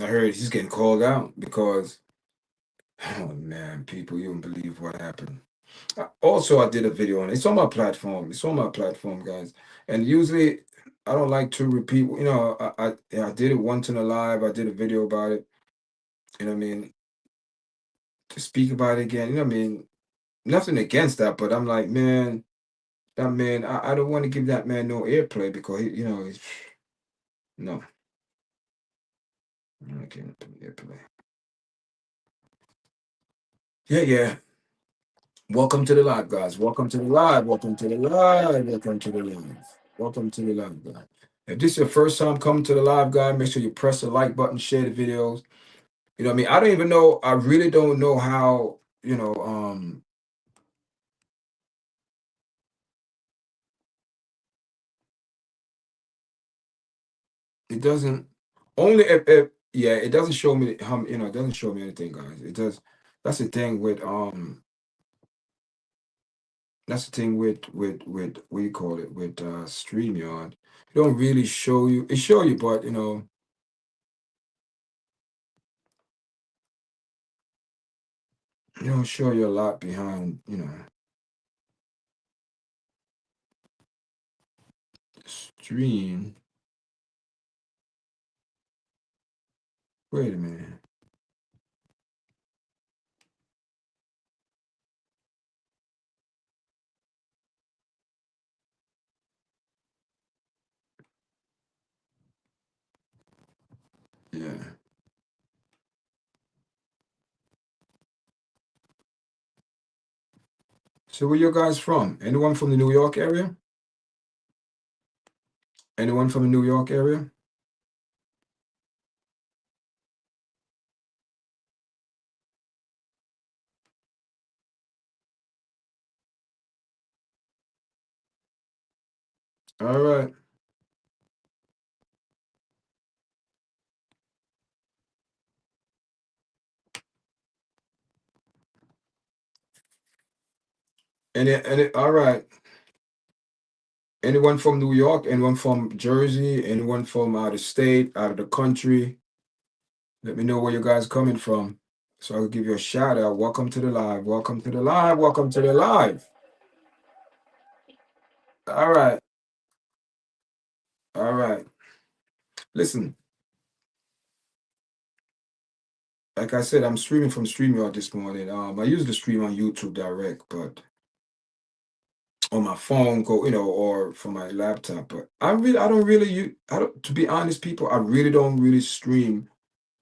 Speaker 1: I heard he's getting called out because oh man, people, you don't believe what happened. Also, I did a video on it. It's on my platform. It's on my platform, guys. And usually, I don't like to repeat. You know, I did it once in a live. I did a video about it. You know what I mean? To speak about it again. You know what I mean? Nothing against that, but I'm like, man, that man. I don't want to give that man no airplay because he's no. I can't put airplay. Yeah, yeah. Welcome to the live, guys. Welcome to the live. Welcome to the live. Welcome to the live. Welcome to the live, guys. If this is your first time coming to the live, guy, make sure you press the like button, share the videos. You know what I mean? I don't even know. I really don't know how, it doesn't only if yeah, it doesn't show me how it doesn't show me anything, guys. It does. That's the thing with that's the thing with what do you call it with StreamYard. It don't really show you. It show you, but it don't show you a lot behind, stream. Wait a minute. Yeah. So where you guys from? Anyone from the New York area? Anyone from the New York area? All right. All right. Anyone from New York? Anyone from Jersey? Anyone from out of state, out of the country? Let me know where you guys coming from. So I'll give you a shout out. Welcome to the live. Welcome to the live. Welcome to the live. All right. All right. Listen, like I said, I'm streaming from StreamYard this morning. I usually stream on YouTube direct, but on my phone, or from my laptop. But I don't really use. I don't. To be honest, people, I really don't really stream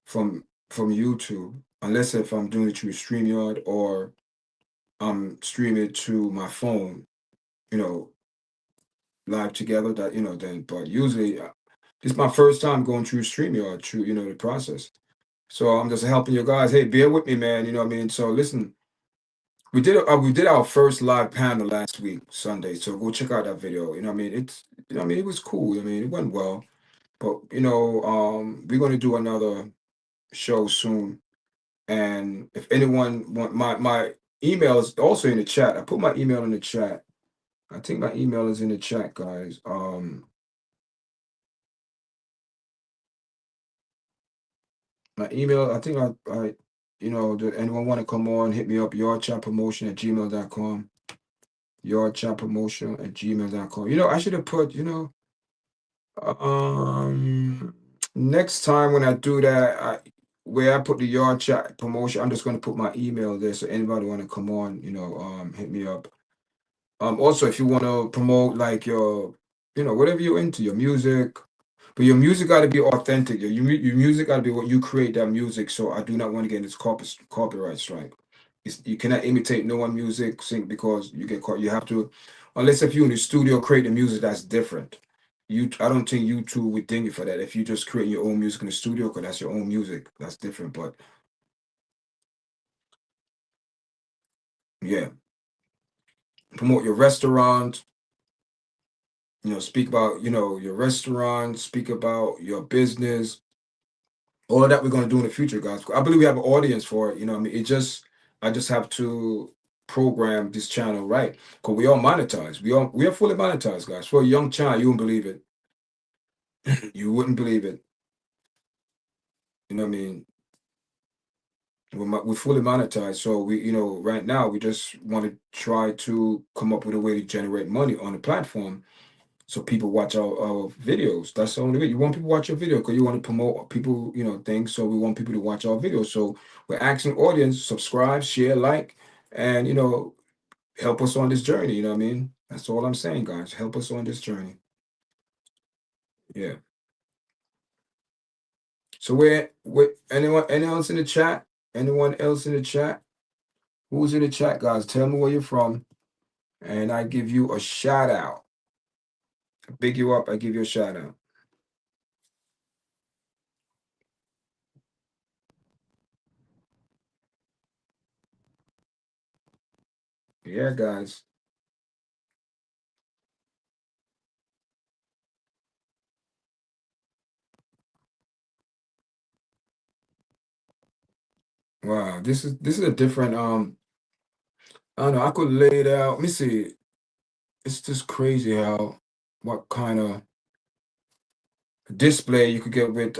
Speaker 1: from YouTube unless if I'm doing it through StreamYard or I'm streaming it to my phone, you know, live together. That then, but usually this is my first time going through StreamYard, through the process. So I'm just helping you guys. Hey, bear with me, man. You know what I mean? So listen, we did our first live panel last week, Sunday. So go check out that video. You know what I mean? It was cool. I mean, it went well. But we're gonna do another show soon. And if anyone want my email is also in the chat. I put my email in the chat. I think my email is in the chat, guys. My email, I think did anyone want to come on, hit me up, yardchatpromotion@gmail.com. Yardchatpromotion@gmail.com. I should have put, next time when I do that, where I put the yard chat promotion, I'm just going to put my email there. So anybody want to come on, hit me up. Also, if you want to promote like your, whatever you're into, your music, but your music got to be authentic. Your music got to be what you create that music. So I do not want to get this copyright strike. You cannot imitate no one music sing because you get caught. You have to, unless if you in the studio create the music that's different. I don't think YouTube would ding you for that. If you just create your own music in the studio, because that's your own music, that's different. But yeah, promote your restaurant. Speak about your restaurant. Speak about your business. All of that we're going to do in the future, guys. I believe we have an audience for it. I mean, I just have to program this channel right, because we are monetized. We are fully monetized, guys. For a young child, you wouldn't believe it. You wouldn't believe it. You know what I mean? We're fully monetized, so right now we just want to try to come up with a way to generate money on the platform, so people watch our videos. That's the only way. You want people to watch your video because you want to promote people, things. So we want people to watch our videos. So we're asking audience, subscribe, share, like, and help us on this journey. You know what I mean? That's all I'm saying, guys. Help us on this journey. Yeah. So anyone else in the chat? Anyone else in the chat? Who's in the chat, guys? Tell me where you're from, and I give you a shout out. I big you up. I give you a shout out. Yeah, guys. Wow, this is a different I don't know, I could lay it out. Let me see. It's just crazy how what kind of display you could get with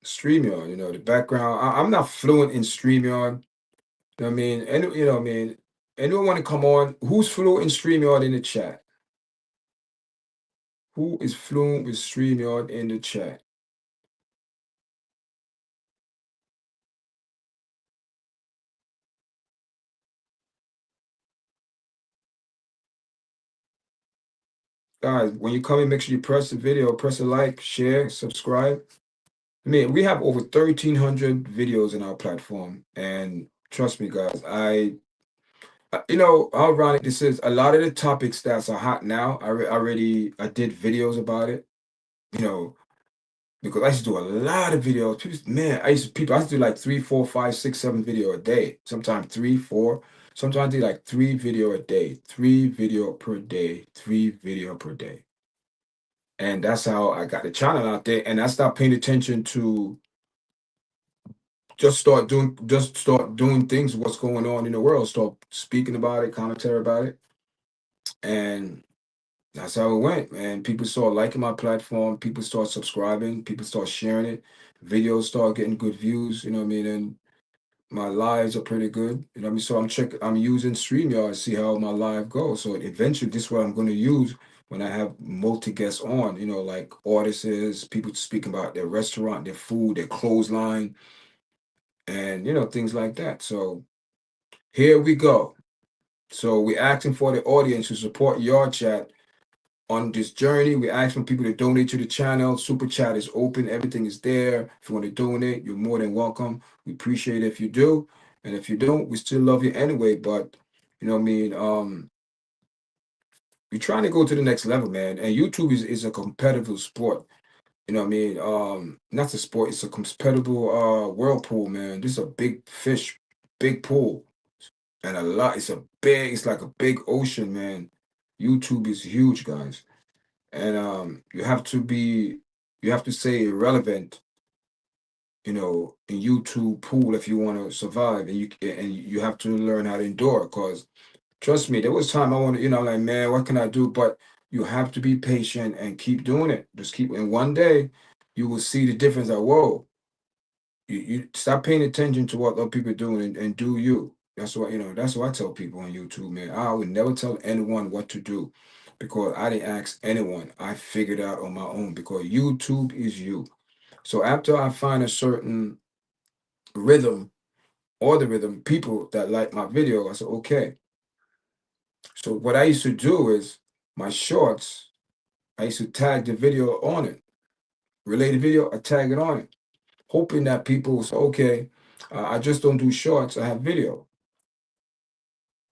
Speaker 1: StreamYard, the background. I'm not fluent in StreamYard. You know what I mean? What I mean, anyone want to come on? Who's fluent in StreamYard in the chat? Who is fluent with StreamYard in the chat? Guys, when you come in, make sure you press the video, press a like, share, subscribe. I mean, we have over 1,300 videos in our platform, and trust me, guys, how ironic this is. A lot of the topics that are hot now, I did videos about it, you know, because I used to do a lot of videos. Man, I used to do like 3, 4, 5, 6, 7 video a day. Sometimes 3, 4. Sometimes I do like 3 video a day, 3 video per day, 3 video per day. And that's how I got the channel out there. And I stopped paying attention to just start doing things, what's going on in the world, start speaking about it, commentary about it. And that's how it went, man. People start liking my platform, people start subscribing, people start sharing it, videos start getting good views, you know what I mean? And my lives are pretty good. You know what I mean? So I'm using StreamYard to see how my live goes. So eventually this is what I'm gonna use when I have multi guests on, like artists, people speaking about their restaurant, their food, their clothesline, and things like that. So here we go. So we're asking for the audience to support Yard Chat on this journey. We ask for people to donate to the channel. Super chat is open. Everything is there. If you want to donate, you're more than welcome. We appreciate it if you do. And if you don't, we still love you anyway. But you know what I mean? We're trying to go to the next level, man. And YouTube is a competitive sport. You know what I mean? Not a sport, it's a competitive whirlpool, man. This is a big fish, big pool. And a lot, it's like a big ocean, man. YouTube is huge, guys. And you have to stay relevant, in YouTube pool if you want to survive, and you have to learn how to endure. Cause trust me, there was time I wanted, like, man, what can I do? But you have to be patient and keep doing it. Just keep, and one day you will see the difference. That whoa, you stop paying attention to what other people are doing, and do you. That's what I tell people on YouTube, man. I would never tell anyone what to do because I didn't ask anyone. I figured out on my own because YouTube is you. So after I find a certain rhythm or the rhythm, people that like my video, I said, okay. So what I used to do is my shorts, I used to tag the video on it, related video, I tag it on it, hoping that people say, okay, I just don't do shorts, I have video,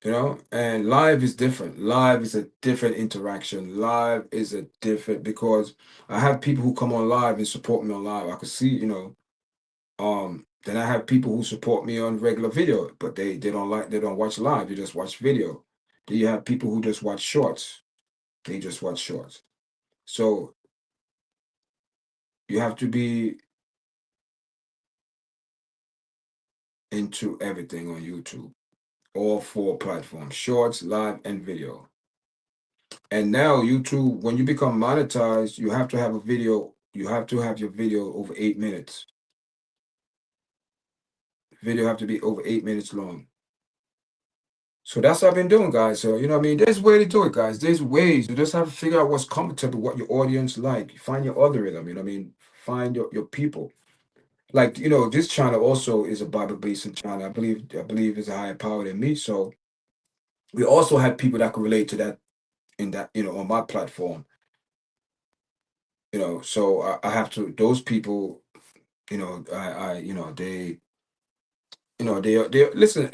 Speaker 1: and live is different. Live is a different interaction. Live is a different because I have people who come on live and support me on live. I could see, then I have people who support me on regular video, but they don't watch live, they just watch video. Then you have people who just watch shorts. They just watch shorts. So you have to be into everything on YouTube, all four platforms, shorts, live, and video. And now YouTube, when you become monetized, you have to have a video, you have to have your video over 8 minutes. Video have to be over 8 minutes long. So that's what I've been doing, guys. So, you know what I mean? There's way to do it, guys. There's ways. You just have to figure out what's comfortable, what your audience like. Find your algorithm, you know what I mean? Find your people. Like, this channel also is a Bible-based channel. I believe is a higher power than me. So we also have people that can relate to that in that, on my platform. So I have to, those people, they listen,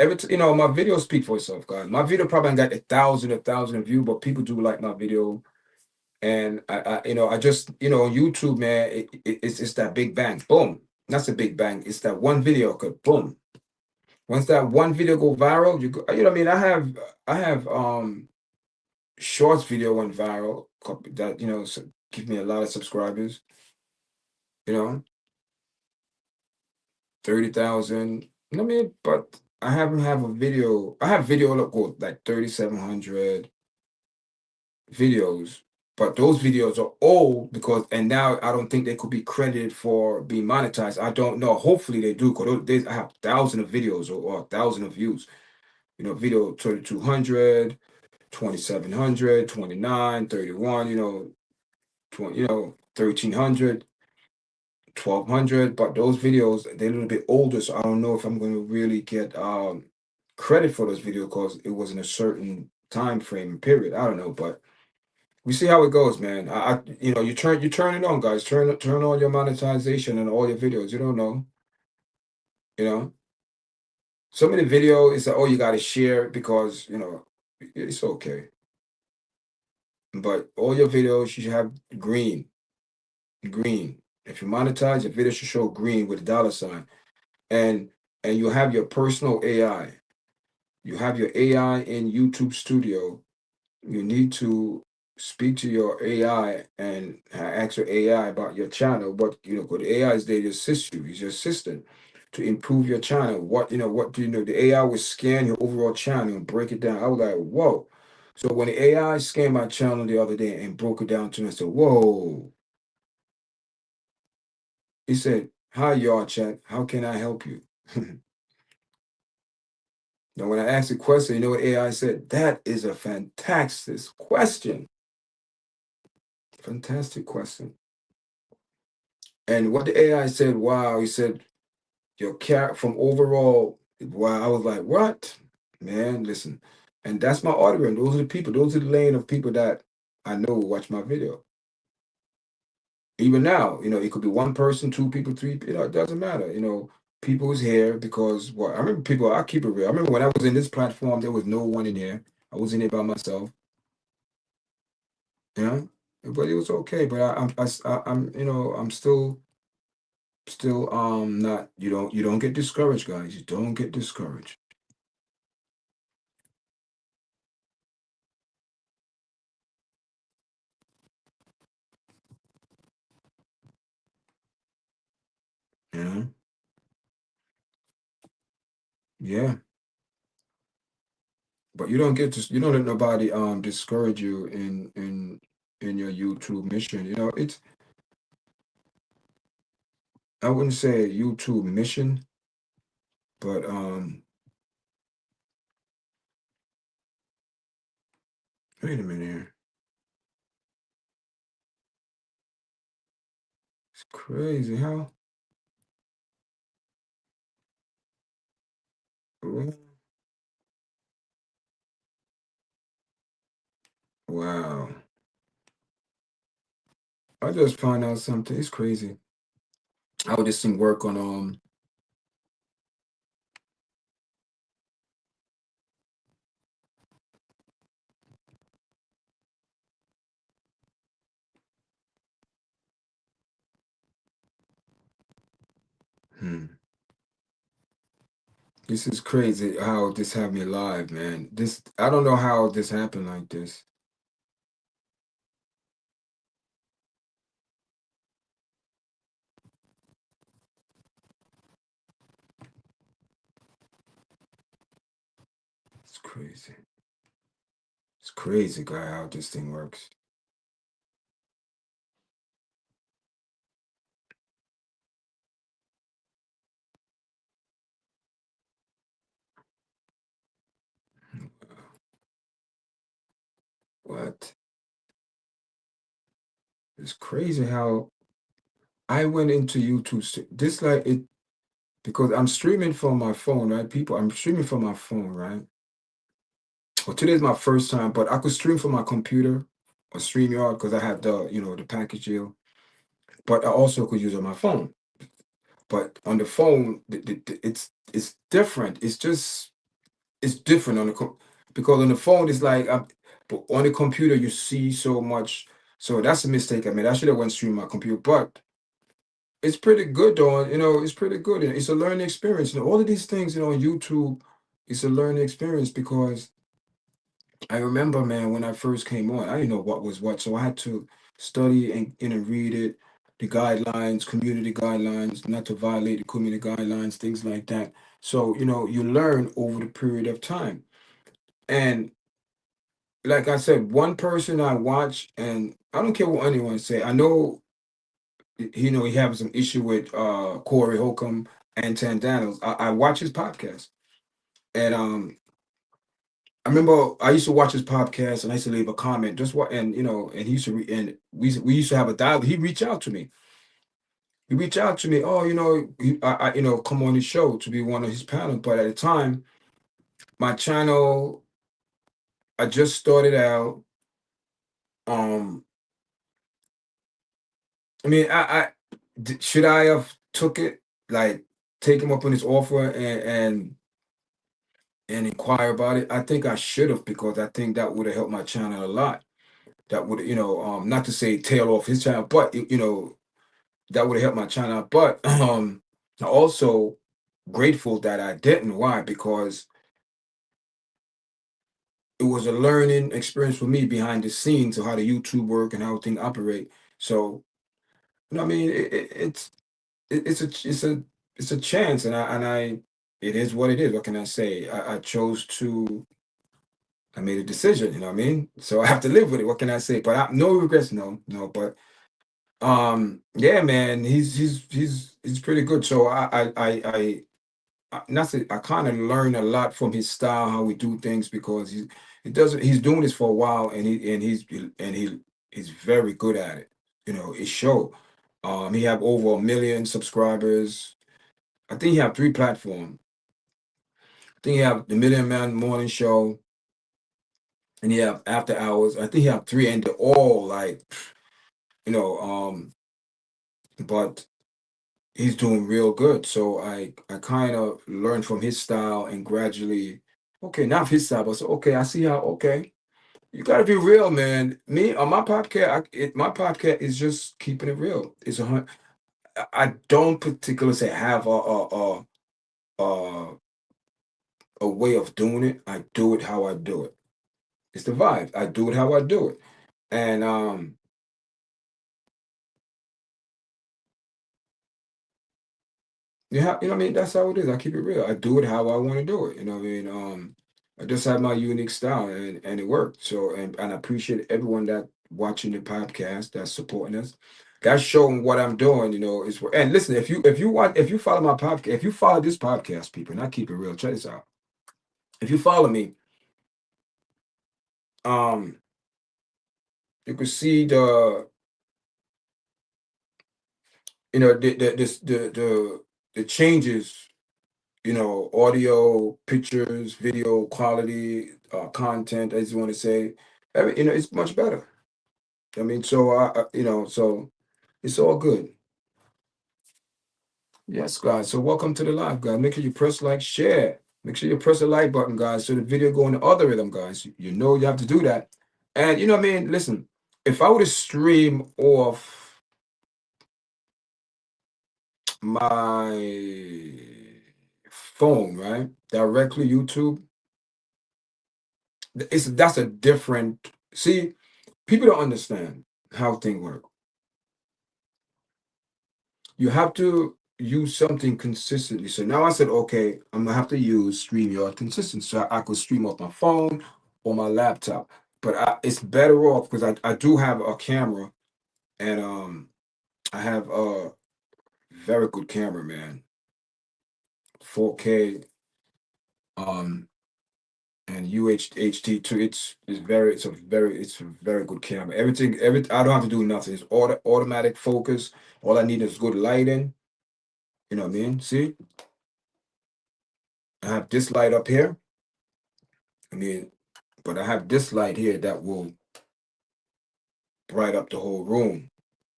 Speaker 1: my video speak for itself, guys. My video probably ain't got a thousand view, but people do like my video. And I just, on YouTube, man, it's that big bang, boom. That's a big bang. It's that one video could boom. Once that one video go viral, you know what I mean? I have shorts video went viral, that, give me a lot of subscribers, you know, 30,000. You know what I mean? But I haven't have a video. I have video look go like 3,700 videos, but those videos are old and now I don't think they could be credited for being monetized. I don't know. Hopefully they do, because I have thousands of videos or 1,000 of views. Video 3,200, 2,700, 29, 31. 20, 1,300, 1,200. But those videos, they're a little bit older, so I don't know if I'm going to really get credit for those videos because it was in a certain time frame period. I don't know, but we see how it goes, man. You turn it on, guys. Turn on your monetization and all your videos. You don't know, you know. Some of the video is that, oh, you got to share it because it's okay. But all your videos you should have green. If you monetize, your video should show green with a dollar sign, and you have your personal AI. You have your AI in YouTube Studio. You need to speak to your AI and ask your AI about your channel. But because the AI is there to assist you. He's your assistant to improve your channel. What do you know? The AI will scan your overall channel and break it down. I was like, whoa. So when the AI scanned my channel the other day and broke it down to me, I said, whoa. He said, hi, Yardchat. How can I help you? Now, when I asked the question, you know what AI said? That is a fantastic question. Fantastic question. And what the AI said, wow, he said, your cat from overall, wow, I was like, what? Man, listen. And that's my audience. Those are the people, those are the lane of people that I know will watch my video. Even now, it could be one person, two people, three. It doesn't matter. People is here because what I remember. People, I keep it real. I remember when I was in this platform, there was no one in here. I was in it by myself. Yeah, but it was okay. But I'm I'm still not. You don't get discouraged, guys. You don't get discouraged. Yeah, yeah. But you don't let nobody discourage you in your YouTube mission. It's I wouldn't say a YouTube mission, but wait a minute here. It's crazy how wow. I just found out something. It's crazy. How this thing work on this is crazy how this had me live, man. This I don't know how this happened like this. It's crazy. It's crazy, guy, how this thing works. What? It's crazy how I went into YouTube. This like it because I'm streaming from my phone, right? People, I'm streaming from my phone, right? Well, today's my first time, but I could stream from my computer or StreamYard because I have the package deal. But I also could use it on my phone. But on the phone, it's different. It's different on because on the phone it's like but on the computer you see so much. So that's a mistake I made. I should have went stream my computer, but it's pretty good though. It's pretty good. It's a learning experience. All of these things, on YouTube, it's a learning experience because I remember, man, when I first came on, I didn't know what was what, so I had to study and read it, the guidelines, community guidelines, not to violate the community guidelines, things like that. So, you learn over the period of time. And like I said, one person I watch, and I don't care what anyone say. I know, he has some issue with Corey Holcomb and Tan Daniels. I watch his podcast, and I remember I used to watch his podcast and I used to leave a comment. Just what and he used to and we used to have a dialogue. He reached out to me. He reached out to me. Oh, come on his show to be one of his panels. But at the time, my channel, I just started out. Um, I mean, should I have took it like take him up on his offer and inquire about it? I think I should have because I think that would have helped my channel a lot. That would, not to say tail off his channel, but that would have helped my channel out. But I'm also grateful that I didn't. Why? Because it was a learning experience for me behind the scenes of how the YouTube work and how things operate. So, I mean, it's a chance, and it is what it is. What can I say? I chose to. I made a decision. You know what I mean? So I have to live with it. What can I say? But no regrets. No, no. But yeah, man, he's pretty good. So not to, I kind of learn a lot from his style, how we do things, because he's doing this for a while, and he's very good at it. It show. He have over 1 million subscribers. I think he have 3 platforms. I think he have the Million Man Morning Show. and he have after hours. I think he have three, and they're all like, you know, but he's doing real good. So I kind of learned from his style and gradually, okay, not his style, but so okay, I see how okay. You gotta be real, man. Me on my podcast, my podcast is just keeping it real. It's I don't particularly say have a a way of doing it. I do it how I do it. It's the vibe. I do it how I do it. And yeah, you know what I mean? That's how it is. I keep it real. I do it how I want to do it. You know what I mean? I just have my unique style and it worked. So and I appreciate everyone that watching the podcast that's supporting us. That's showing what I'm doing, you know, is and listen, if you follow my podcast, if you follow this podcast, people, and I keep it real, check this out. If you follow me, um, you can see you know, the changes, you know, audio, pictures, video quality, content, as you want to say, you know, it's much better. I mean, so you know, so it's all good. Yes, guys. So welcome to the live, guys. Make sure you press like, share. Make sure you press the like button, guys, so the video go in the other rhythm, guys. You know you have to do that. And you know what I mean? Listen, if I were to stream off my phone, right, directly YouTube, that's a different. See, people don't understand how things work. You have to use something consistently. So now I said, okay, I'm gonna have to use StreamYard consistent. So I could stream off my phone or my laptop. But it's better off because I do have a camera and I have a very good camera, man. 4K um and UHD2. It's a very good camera. Every I don't have to do nothing. It's automatic focus. All I need is good lighting. You know what I mean? See, I have this light up here. I mean, but I have this light here that will bright up the whole room,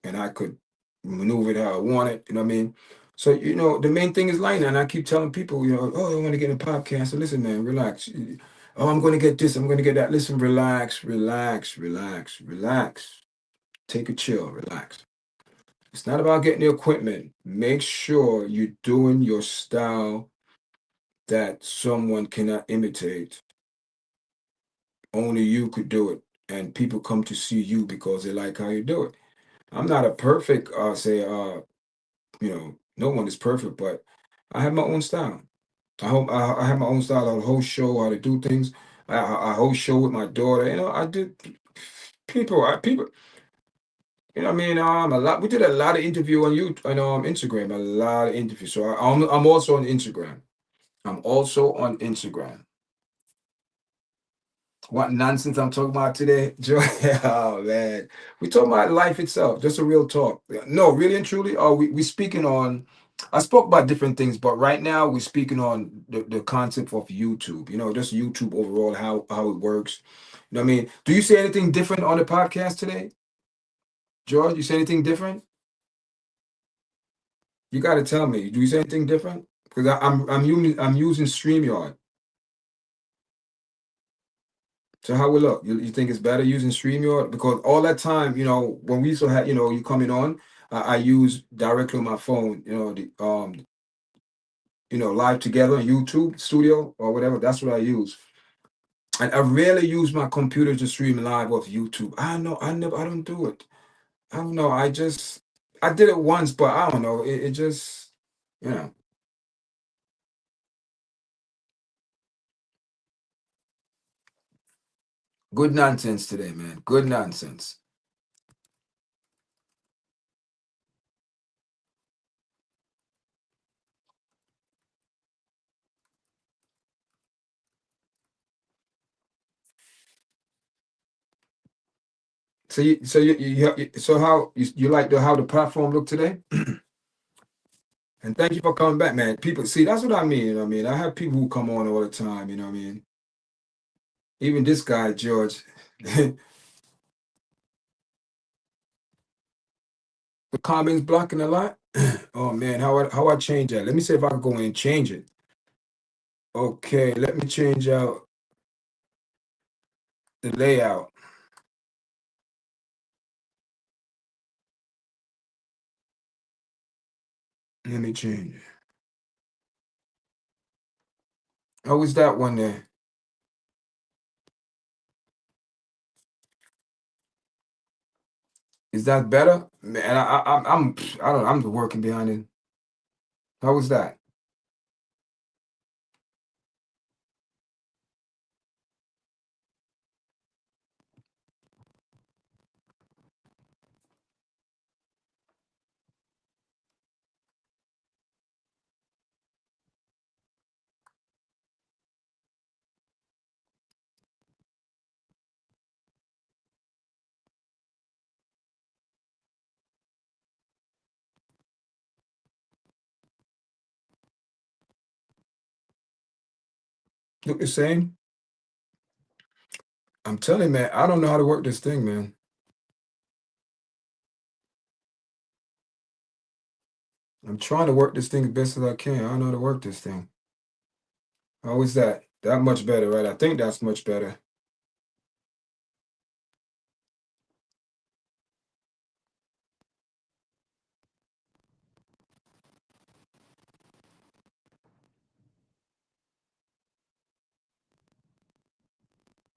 Speaker 1: and I could maneuver it how I want it. You know what I mean? So you know, the main thing is lighting, and I keep telling people, you know, oh, I want to get in a podcast. So listen, man, relax. Oh, I'm going to get this. I'm going to get that. Listen, relax, relax, relax, relax. Take a chill, relax. It's not about getting the equipment. Make sure you're doing your style that someone cannot imitate. Only you could do it, and people come to see you because they like how you do it. I'm not a perfect, you know, no one is perfect, but I have my own style. I have my own style. I host show, how to do things. I host show with my daughter. You know, I did people. You know, what I mean, a lot. We did a lot of interview on you on Instagram. A lot of interviews. So I'm also on Instagram. I'm also on Instagram. What nonsense I'm talking about today, Joe? Oh man, we talking about life itself, just a real talk. No, really and truly. Oh, we speaking on. I spoke about different things, but right now we're speaking on the concept of YouTube. You know, just YouTube overall, how it works. You know what I mean? Do you say anything different on the podcast today, George? You say anything different? You got to tell me. Do you say anything different? Because I'm using StreamYard. So how we look? You think it's better using StreamYard? Because all that time, you know, when we used to have, you know, you coming on, I use directly on my phone, you know, you know, live together on YouTube studio or whatever. That's what I use. And I rarely use my computer to stream live off YouTube. I know, I don't do it. I don't know. I did it once, but I don't know. It just, you know, good nonsense today, man. Good nonsense. So how you like how the platform look today? And thank you for coming back, man. People, see, that's what I mean. You know what I mean? I have people who come on all the time. You know what I mean? Even this guy, George. The comments blocking a lot. Oh man, how I change that? Let me see if I can go in and change it. Okay, let me change out the layout. Let me change it. How is that one there? Is that better? Man, I don't I'm working behind it. How was that? Look the same? I'm telling you, man, I don't know how to work this thing, man. I'm trying to work this thing as best as I can. I don't know how to work this thing. How is that? That much better, right? I think that's much better.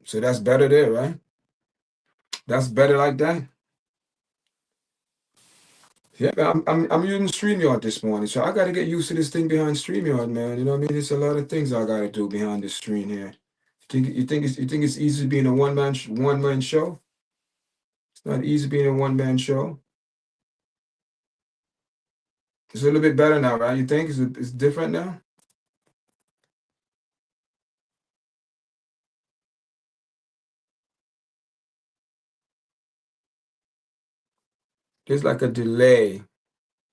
Speaker 1: So that's better there, right? That's better like that. Yeah, man, I'm using StreamYard this morning, so I got to get used to this thing behind StreamYard, man. You know what I mean? There's a lot of things I got to do behind this screen here. You think it's easy being a one man show? It's not easy being a one man show. It's a little bit better now, right? You think it's different now? There's like a delay.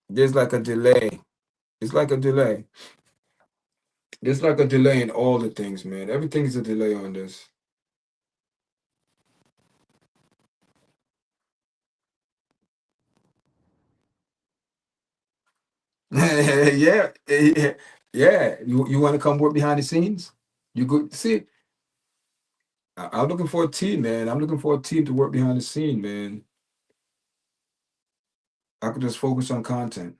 Speaker 1: There's like a delay. It's like a delay. There's like a delay in all the things, man. Everything's a delay on this. Yeah, yeah, yeah. You want to come work behind the scenes? You good? See, I'm looking for a team, man. I'm looking for a team to work behind the scene, man. I could just focus on content.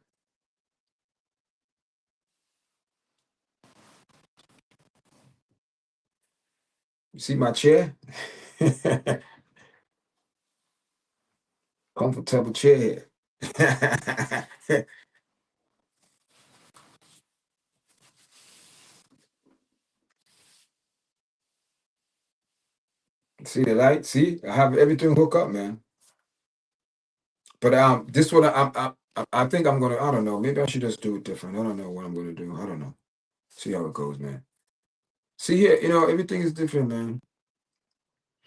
Speaker 1: You see my chair? Comfortable chair. See the light? See, I have everything hooked up, man. But this one I think I'm gonna. I don't know. Maybe I should just do it different. I don't know what I'm gonna do. I don't know. See how it goes, man. See here, everything is different, man.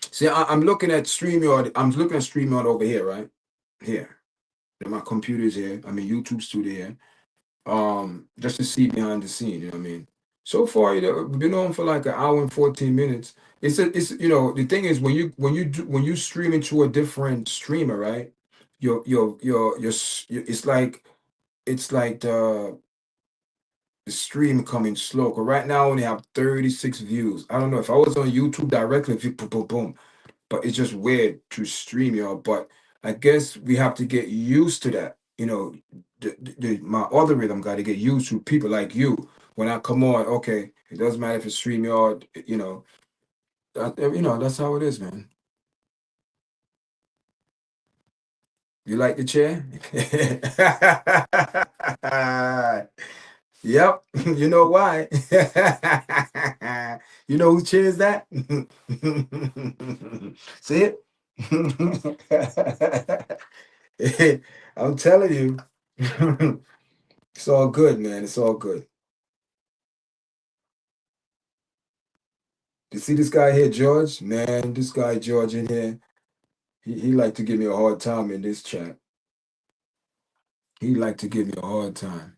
Speaker 1: See, I'm looking at StreamYard. I'm looking at StreamYard over here, right? Here. And my computer's here. I mean, YouTube studio here. Just to see behind the scene. You know what I mean? So far, we've been on for like an hour and 14 minutes. It's the thing is when you stream into a different streamer, right? It's like the stream coming slow. 'Cause right now I only have 36 views. I don't know if I was on YouTube directly, boom, boom, boom. But it's just weird to stream, y'all. But I guess we have to get used to that. My other rhythm got to get used to people like you. When I come on, okay, it doesn't matter if it's StreamYard, that's how it is, man. You like the chair? Yep, you know why. You know whose chair is that? See it? I'm telling you. It's all good, man. It's all good. You see this guy here, George? Man, this guy George in here, he like to give me a hard time in this chat. He like to give me a hard time.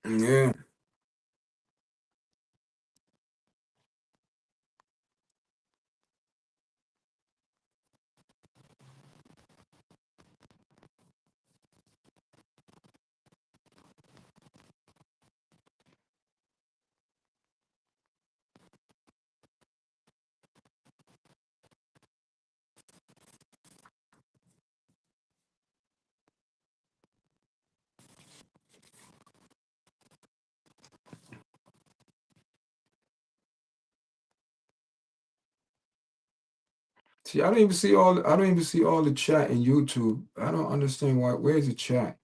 Speaker 1: Yeah. See, I don't even see all the chat in YouTube. I don't understand why. Where's the chat?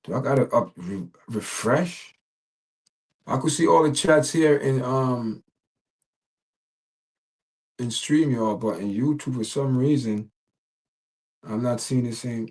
Speaker 1: Do I gotta refresh? I could see all the chats here in StreamYard, but in YouTube for some reason I'm not seeing the same.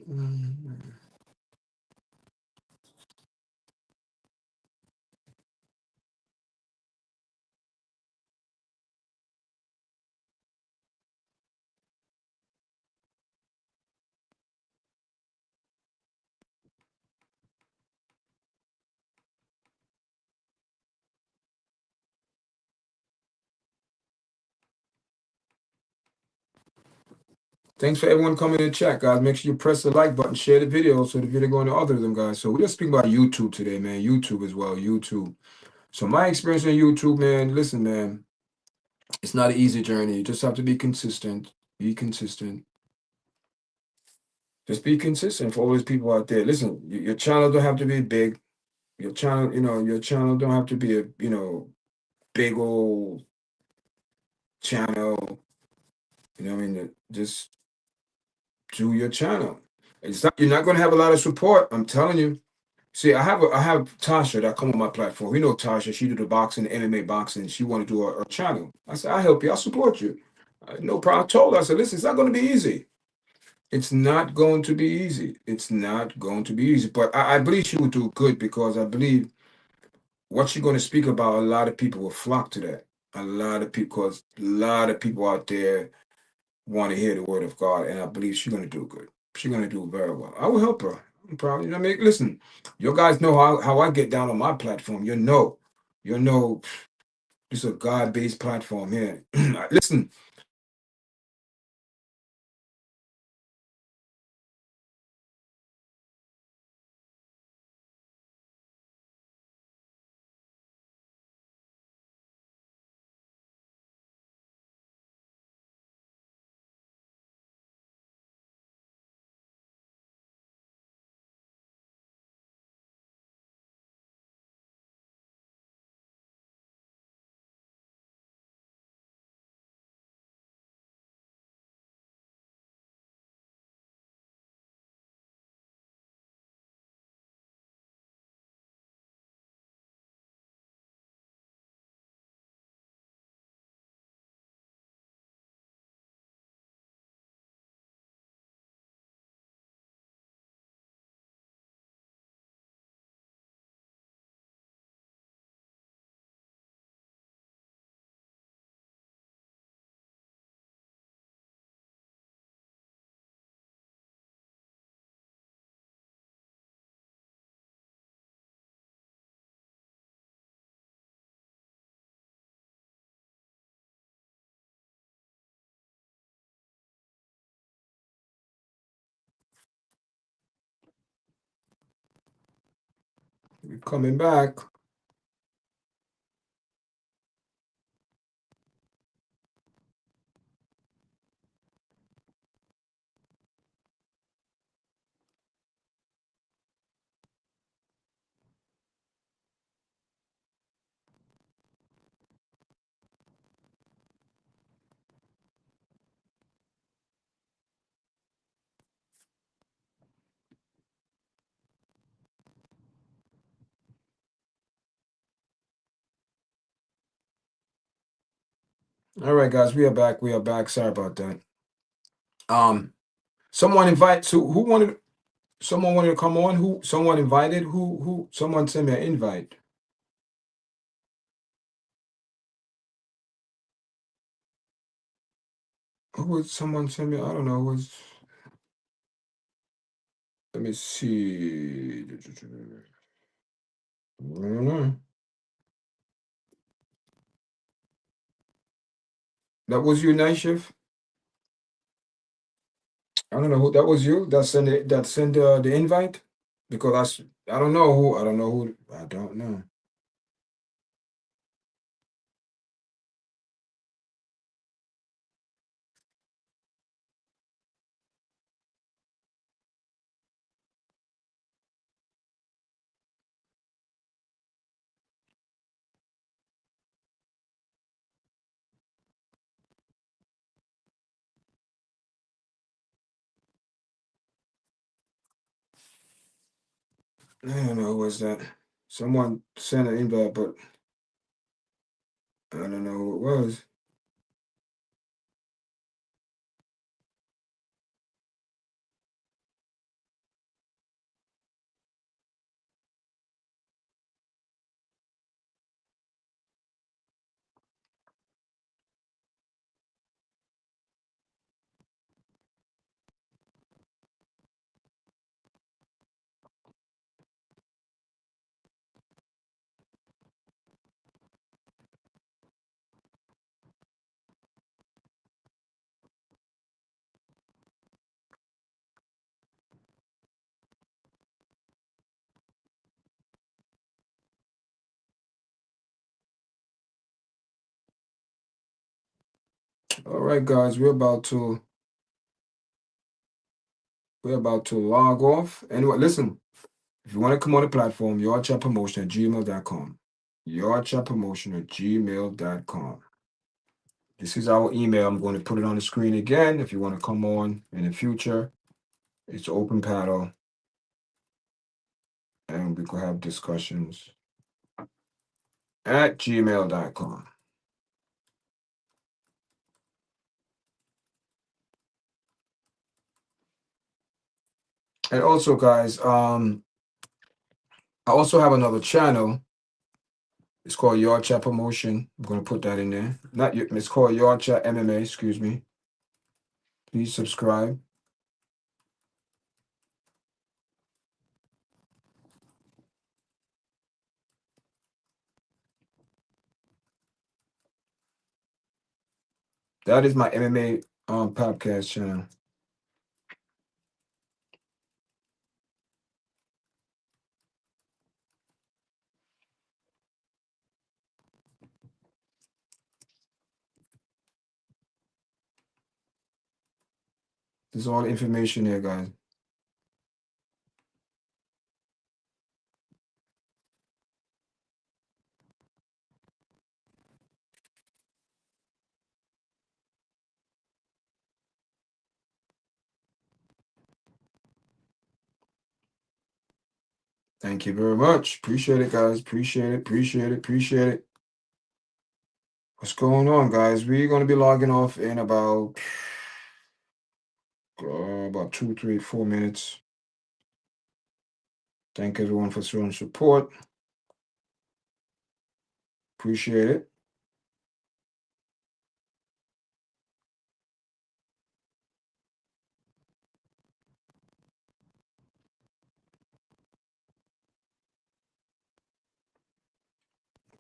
Speaker 1: Thanks for everyone coming in the chat, guys. Make sure you press the like button, share the video so the video going to others of them, guys. So we're just speaking about YouTube today, man. YouTube as well, YouTube. So my experience on YouTube, man, listen, man, it's not an easy journey. You just have to be consistent. Be consistent. Just be consistent for all those people out there. Listen, your channel don't have to be big. Your channel, your channel don't have to be a, big old channel. You know what I mean? Just do your channel. You're not going to have a lot of support. I'm telling you. See, I have Tasha that come on my platform. You know Tasha, she do the boxing, MMA boxing. She want to do her channel. I said, I'll help you. I'll support you. No problem. I told her, I said, listen, it's not going to be easy. It's not going to be easy. It's not going to be easy. But I believe she will do good because I believe what she's going to speak about, a lot of people will flock to that. A lot of people, because a lot of people out there want to hear the word of God, and I believe she's going to do good. She's going to do very well. I will help her. I'm proud. You know what I mean? Listen, you guys know how I get down on my platform. You know, it's a God-based platform here. Listen, we're coming back. All right, guys, we are back. We are back. Sorry about that. Um, someone invite to who wanted someone wanted to come on. Who someone invited? Who someone sent me an invite. Who was someone sent me? I don't know. It was let me see. I don't know. That was your night shift? I don't know who that was. You that send it, that send the invite? Because I don't know who, I don't know who, I don't know. I don't know who was that. Someone sent an invite, but I don't know who it was. All right, guys, we're about to log off. Anyway, listen, if you want to come on the platform, yardchatpromotion@gmail.com. Yardchatpromotion@gmail.com. This is our email. I'm going to put it on the screen again. If you want to come on in the future, it's open panel, and we can have discussions at gmail.com. And also, guys, I also have another channel. It's called Yardchat Promotion. I'm going to put that in there. It's called Yardchat MMA. Excuse me. Please subscribe. That is my MMA podcast channel. There's all the information there, guys. Thank you very much. Appreciate it, guys. Appreciate it. Appreciate it. Appreciate it. What's going on, guys? We're going to be logging off in about 2, 3, 4 minutes. Thank everyone for showing support. Appreciate it.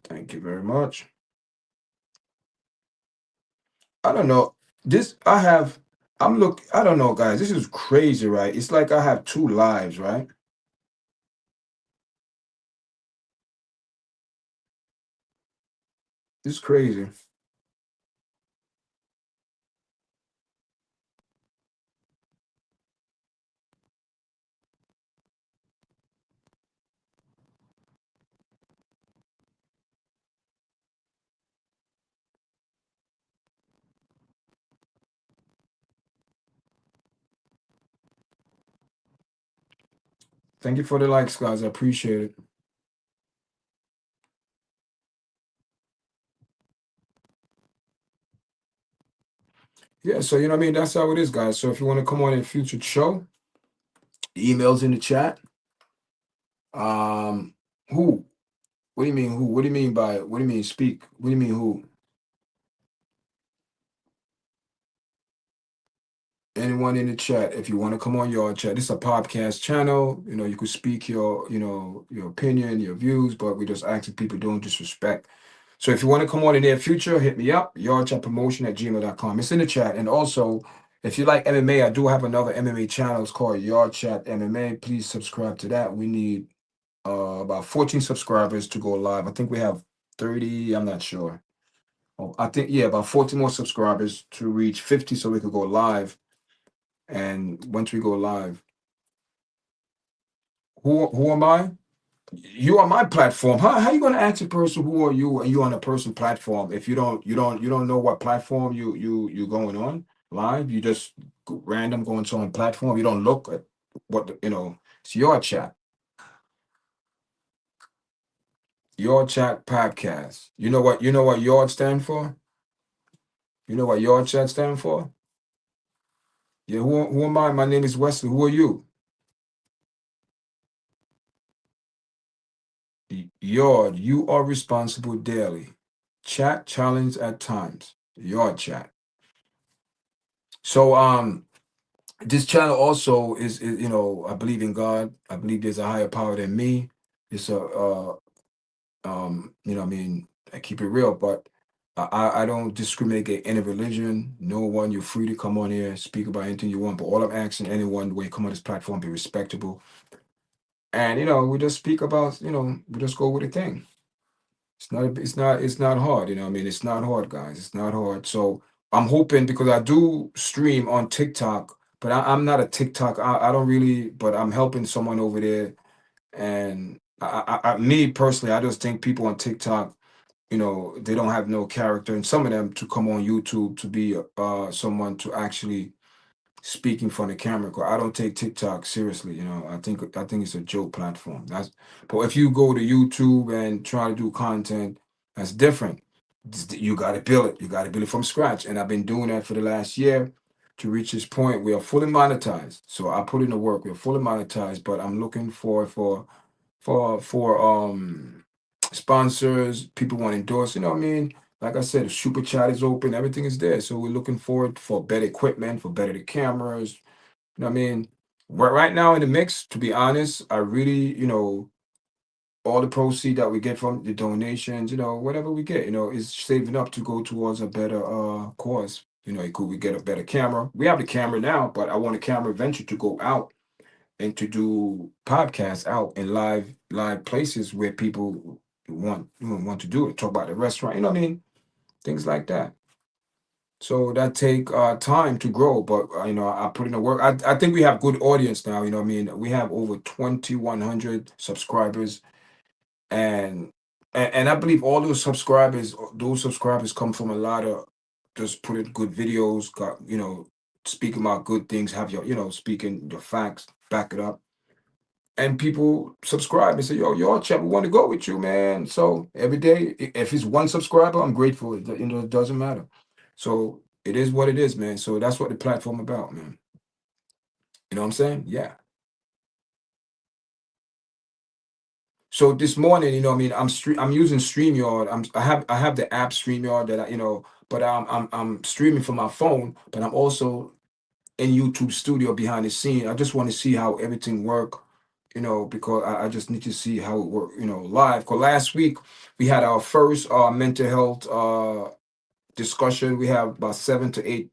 Speaker 1: Thank you very much. I don't know. I don't know, guys. This is crazy, right? It's like I have two lives, right? It's crazy. Thank you for the likes, guys. I appreciate it. Yeah, so you know what I mean? That's how it is, guys. So if you want to come on in a future show, emails in the chat. Who? What do you mean who? What do you mean by what do you mean speak? What do you mean who? anyone in the chat, if you want to come on your chat, this is a podcast channel. You could speak your opinion, your views, but we just asking people don't disrespect. So if you want to come on in the near future, hit me up, yardchatpromotion@gmail.com. It's in the chat. And also, if you like MMA, I do have another MMA channel. It's called Yardchat MMA. Please subscribe to that. We need about 14 subscribers to go live. I think we have 30, I'm not sure. Oh, I think, yeah, about 40 more subscribers to reach 50 so we could go live. And once we go live, who am I? You are my platform. How you gonna ask a person who are you and you on a person platform if you don't know what platform you going on live? You just random going to on platform. You don't look at it's your chat. Your chat podcast. You know what yard stand for? You know what yard chat stand for? Yeah, who am I? My name is Wesley. Who are you? Yard, you are responsible daily. Chat challenge at times. Yard chat. So this channel also is I believe in God. I believe there's a higher power than me. It's a I mean, I keep it real, but I don't discriminate against any religion. No one, you're free to come on here, speak about anything you want. But all I'm asking anyone when you come on this platform, be respectable. And we just speak about, we just go with the thing. It's not hard, I mean, it's not hard, guys. It's not hard. So I'm hoping because I do stream on TikTok, but I'm not a TikTok. I don't really, but I'm helping someone over there. And me personally, I just think people on TikTok, they don't have no character. And some of them to come on YouTube to be someone to actually speaking from the camera. 'Cause I don't take TikTok seriously. I think it's a joke platform. But if you go to YouTube and try to do content, that's different. You got to build it. You got to build it from scratch. And I've been doing that for the last year to reach this point. We are fully monetized. So I put in the work. We're fully monetized, but I'm looking for sponsors. People want to endorse. You know what I mean? Like I said, the super chat is open. Everything is there. So we're looking forward for better equipment, for better cameras. You know what I mean? Right now in the mix, to be honest, I really, all the proceeds that we get from the donations, whatever we get, is saving up to go towards a better cause. Could we get a better camera? We have the camera now, but I want a camera eventually to go out and to do podcasts out in live places where people want to do it. Talk about the restaurant, you know what I mean? Things like that. So that take time to grow, but I put in the work. I think we have good audience now. You know what I mean? We have over 2,100 subscribers, and and I believe all those subscribers come from a lot of just put in good videos, got speaking about good things, have your speaking your facts, back it up, and people subscribe and say, "Yo, your chat, we want to go with you, man." So every day, if it's one subscriber, I'm grateful. It doesn't matter. So it is what it is, man. So that's what the platform about, man. You know what I'm saying? Yeah. So this morning, what I mean, I'm using StreamYard. I have the app StreamYard that but I'm streaming from my phone, but I'm also in YouTube Studio behind the scene. I just want to see how everything work, because I just need to see how it work, live. Because last week we had our first mental health discussion. We have about 7 to 8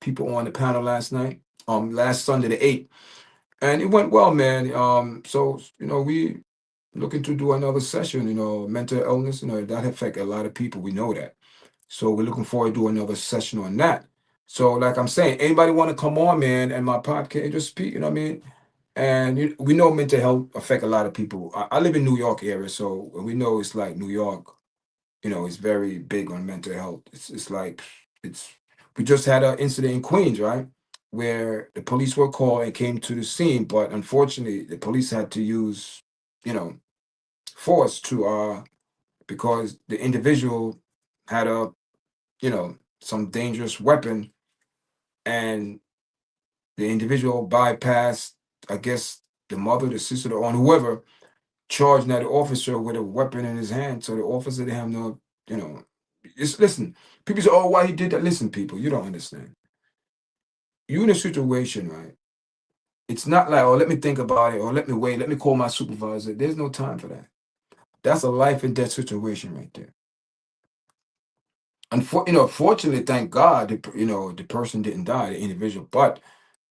Speaker 1: people on the panel last night. Last Sunday the 8th, and it went well, man. So we looking to do another session. Mental illness, that affect a lot of people. We know that. So we're looking forward to do another session on that. So like I'm saying, anybody want to come on, man, and my podcast just speak, you know what I mean? And we know mental health affect a lot of people. I live in New York area, so we know it's like New York, it's very big on mental health. It's like it's we just had an incident in Queens, right? Where the police were called and came to the scene, but unfortunately the police had to use, you know, force to because the individual had some dangerous weapon, and the individual bypassed, I guess, the mother, the sister, or whoever charged that officer with a weapon in his hand. So the officer didn't have no, you know, listen. People say, "Oh, why he did that?" Listen, people, you don't understand. you in a situation, right? It's not like, oh, let me think about it, or let me wait, let me call my supervisor. There's no time for that. That's a life and death situation right there. And fortunately, thank God, the person didn't die, the individual, but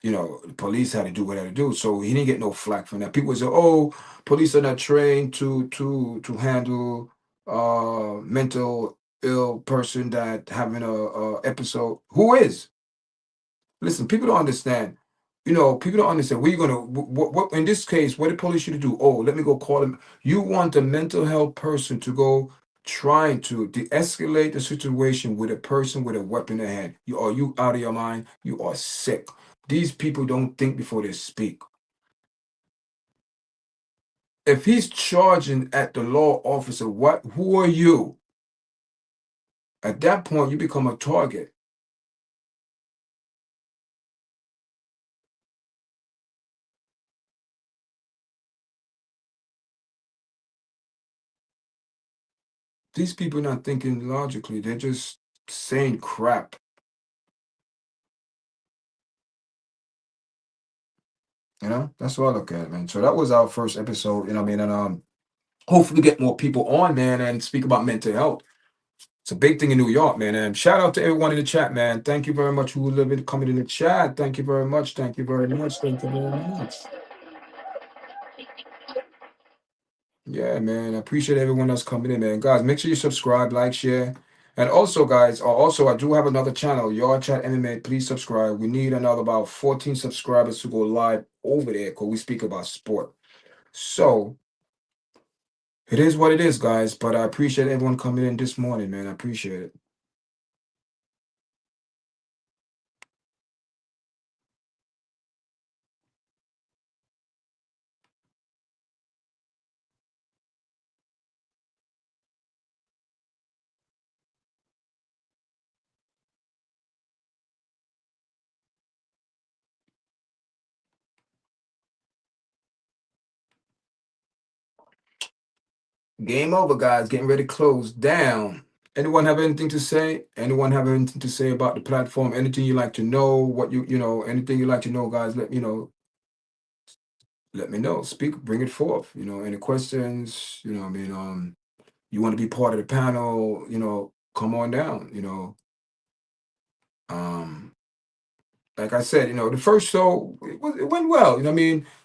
Speaker 1: the police had to do what they had to do, so he didn't get no flack from that. People say, "Oh, police are not trained to handle mental ill person that having a episode." Who is? Listen, people don't understand. People don't understand. What you gonna what in this case? What the police should do? Oh, let me go call him. You want a mental health person to go trying to de-escalate the situation with a person with a weapon in hand. You out of your mind? You are sick. These people don't think before they speak. If he's charging at the law officer, who are you? At that point, you become a target. These people are not thinking logically. They're just saying crap. That's what I look at, man. So that was our first episode, and hopefully get more people on, man, and speak about mental health. It's a big thing in New York, man. And shout out to everyone in the chat, man. Thank you very much who live in coming in the chat. Thank you very much. Thank you very much. Thank you very much. Yeah, man. I appreciate everyone that's coming in, man. Guys, make sure you subscribe, like, share. And also, guys, I do have another channel, Yardchat MMA. Please subscribe. We need another about 14 subscribers to go live over there because we speak about sport. So it is what it is, guys. But I appreciate everyone coming in this morning, man. I appreciate it. Game over, guys. Getting ready to close down. Anyone have anything to say? Anyone have anything to say about the platform? Anything you like to know? Anything you like to know, guys? Let me know. Let me know. Speak, bring it forth. Any questions? You want to be part of the panel? Come on down. Um, like I said, the first show it went well.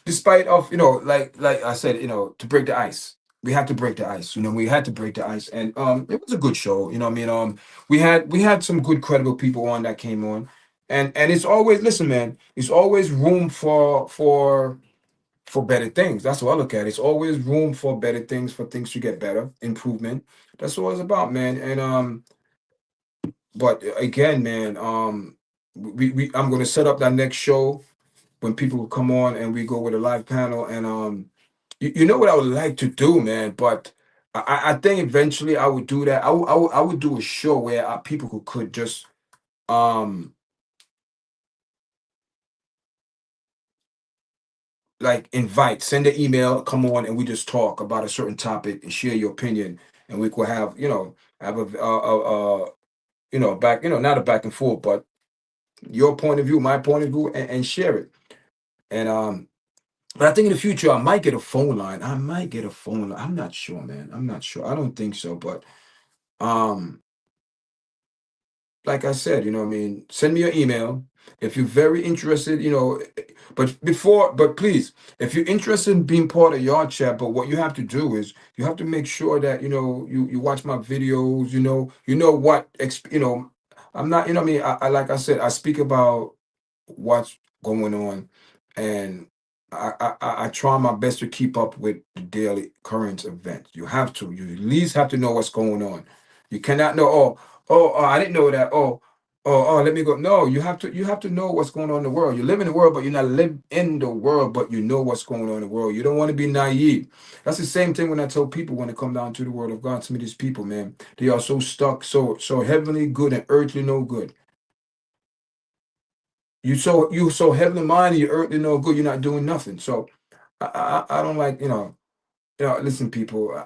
Speaker 1: Despite of like I said, to break the ice, we had to break the ice. We had to break the ice, and it was a good show. We had some good credible people on that came on, and it's always listen, man. It's always room for better things. That's what I look at. It's always room for better things, for things to get better, improvement. That's what it's about, man. And but again, man, I'm gonna set up that next show when people will come on and we go with a live panel. And you know what I would like to do, man. But I think eventually I would do that. I would do a show where people could just um like invite, send an email, come on, and we just talk about a certain topic and share your opinion, and we could have back not a back and forth, but your point of view, my point of view, and share it. And but I think in the future I might get a phone line. I might get a phone line. I'm not sure, man. I'm not sure. I don't think so, but um like I said, send me your email if you're very interested, but please, if you're interested in being part of Yard Chat, but what you have to do is you have to make sure that you watch my videos, I'm not, I like I said, I speak about what's going on, and I try my best to keep up with the daily current events. You at least have to know what's going on. You cannot know, I didn't know that. Let me go. No, you have to know what's going on in the world. You live in the world, but you're not live in the world, but you know what's going on in the world. You don't want to be naive. That's the same thing when I tell people when it come down to the word of God. Some of these people, man, they are so stuck, so heavenly good and earthly no good. You so heavenly minded, you earthly no good. You're not doing nothing. So I don't like listen, people.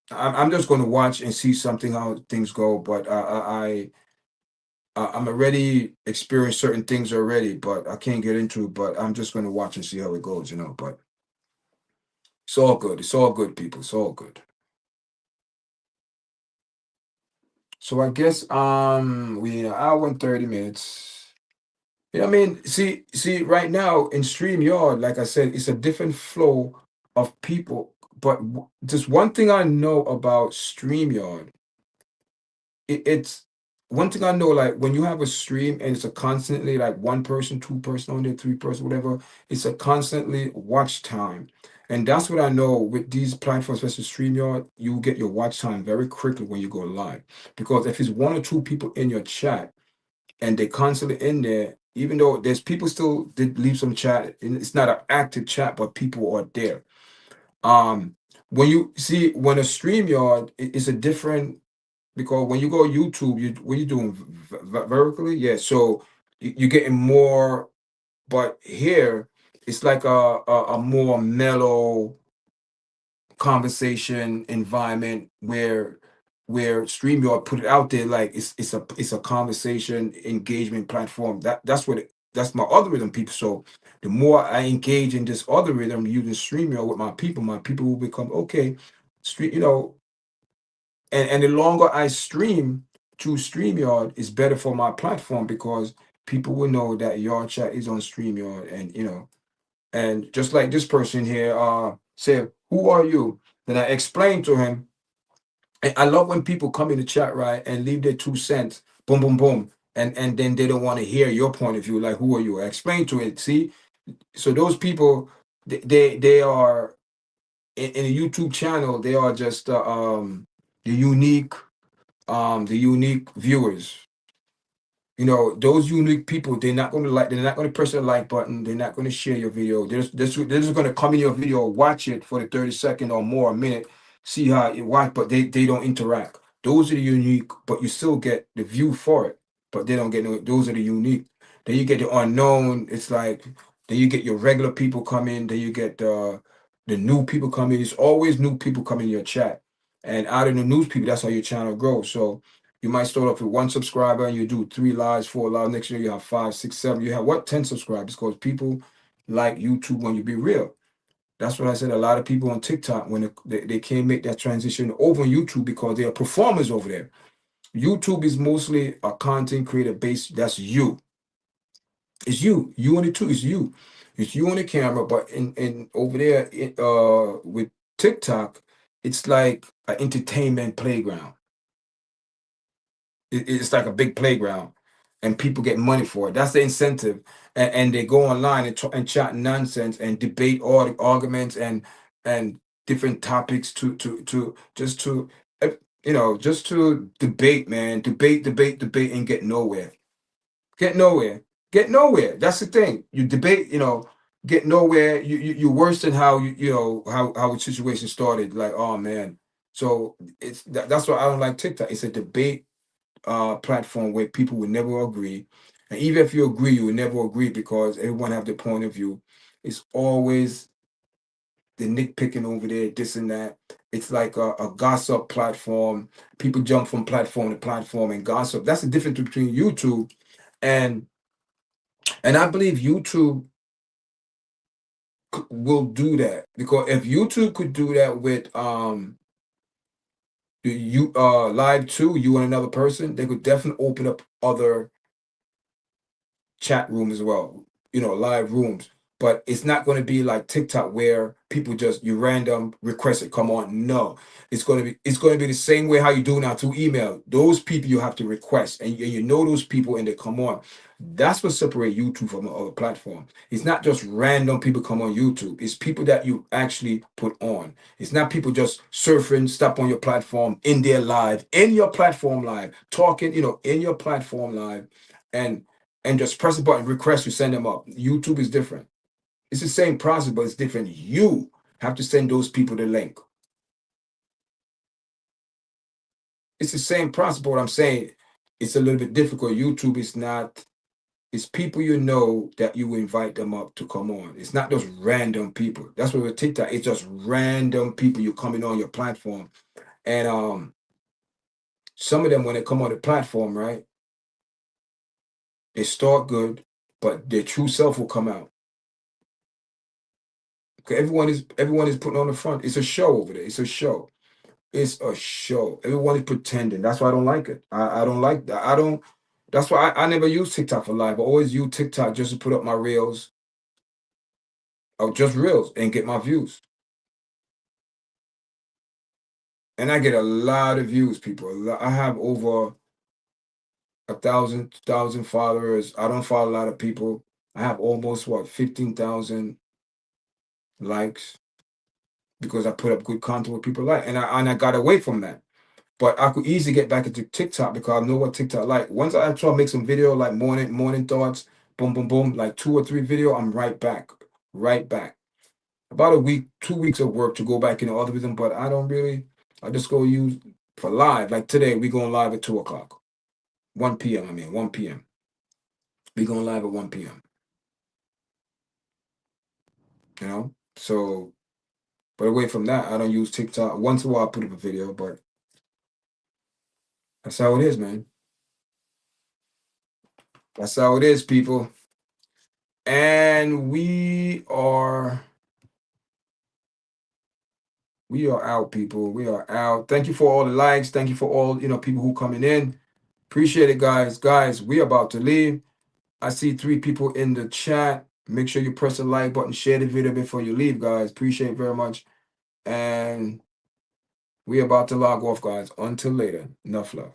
Speaker 1: I'm just going to watch and see something how things go, but I'm already experienced certain things already, but I can't get into it. But I'm just gonna watch and see how it goes, you know. But it's all good. It's all good, people. It's all good. So I guess we an hour and 30 minutes. Yeah, I mean, see, right now in StreamYard, like I said, it's a different flow of people. But just one thing I know about StreamYard, it's one thing I know, like when you have a stream and it's a constantly like one person, two person on there, three person, whatever, it's a constantly watch time. And that's what I know with these platforms, especially StreamYard, you get your watch time very quickly when you go live. Because if it's one or two people in your chat and they constantly in there, even though there's people still did leave some chat, and it's not an active chat, but people are there. Um, when you see when a StreamYard is a different, because when you go YouTube, you what you doing vertically? Yeah, so you're getting more, but here it's like a more mellow conversation environment where StreamYard put it out there like it's a conversation engagement platform. That's my algorithm, people. So the more I engage in this algorithm using StreamYard with my people will become okay. Street, and the longer I stream to StreamYard is better for my platform because people will know that Yardchat is on StreamYard, and just like this person here said, "Who are you?" Then I explained to him, and I love when people come in the chat, right, and leave their 2 cents, boom, boom, boom, and then they don't want to hear your point of view, like, "Who are you?" I explained to it. See, so those people, they are in a YouTube channel, they are just the unique viewers. Those unique people, they're not going to press the like button, they're not going to share your video. They're just going to come in your video, watch it for the 30 second or more, a minute, see how it watch, but they don't interact. Those are the unique, but you still get the view for it, but they don't get no. Those are the unique. Then you get the unknown. It's like then you get your regular people come in, then you get the new people come in. It's always new people come in your chat, and out of the news people, that's how your channel grows. So you might start off with one subscriber and you do 3 lives, 4 lives. Next year you have 5, 6, 7. You have what, 10 subscribers, because people like YouTube when you be real. That's what I said. A lot of people on TikTok, when they can't make that transition over YouTube because they are performers over there. YouTube is mostly a content creator base. That's you. It's you. You on it too. It's you. It's you on the camera. But in over there with TikTok, it's like an entertainment playground. It's like a big playground, and people get money for it. That's the incentive, and they go online and chat nonsense and debate all the arguments and different topics to just to just to debate, man, debate, and get nowhere. Get nowhere. Get nowhere. That's the thing. You debate, get nowhere. You're worse than how how a situation started. Like, oh man. So that's why I don't like TikTok. It's a debate platform where people will never agree. And even if you agree, you will never agree because everyone have their point of view. It's always the nitpicking over there, this and that. It's like a gossip platform. People jump from platform to platform and gossip. That's the difference between YouTube and I believe YouTube will do that, because if YouTube could do that with you live too, you and another person, they could definitely open up other chat room as well, live rooms. But it's not going to be like TikTok where people just you random request it, come on. No, it's going to be the same way how you do now through email. Those people you have to request, and you know those people, and they come on. That's what separate YouTube from other platform. It's not just random people come on YouTube. It's people that you actually put on. It's not people just surfing, stop on your platform in their live, in your platform live, talking, in your platform live, and just press the button, request, you send them up. YouTube is different. It's the same process, but it's different. You have to send those people the link. It's the same process, but what I'm saying, it's a little bit difficult. YouTube is not, it's people that you invite them up to come on. It's not just random people. That's what with TikTok, it's just random people you coming on your platform. And some of them, when they come on the platform, right? It start good, but their true self will come out. Okay, everyone is putting on the front. It's a show over there. It's a show. It's a show. Everyone is pretending. That's why I don't like it. I don't like that. I don't. That's why I never use TikTok for live. I always use TikTok just to put up my reels, or just reels, and get my views. And I get a lot of views, people. I have over 1,000 followers. I don't follow a lot of people. I have almost what 15,000 likes because I put up good content with people like, and I got away from that. But I could easily get back into TikTok because I know what TikTok like. Once I try to make some video like morning thoughts, boom boom boom, like 2 or 3 video, I'm right back, right back. About a week, 2 weeks of work to go back into other rhythm, but I don't really. I just go use for live. Like today, we going live at 2 o'clock, 1 p.m. I mean 1 p.m. We going live at 1 p.m. You know, so but away from that, I don't use TikTok. Once in a while, I put up a video, but that's how it is, man. That's how it is, people. And we are out, people. We are out. Thank you for all the likes. Thank you for all people who coming in. Appreciate it, guys. Guys, we about to leave. I see 3 people in the chat. Make sure you press the like button, share the video before you leave, guys. Appreciate it very much. And we about to log off, guys. Until later. Enough love.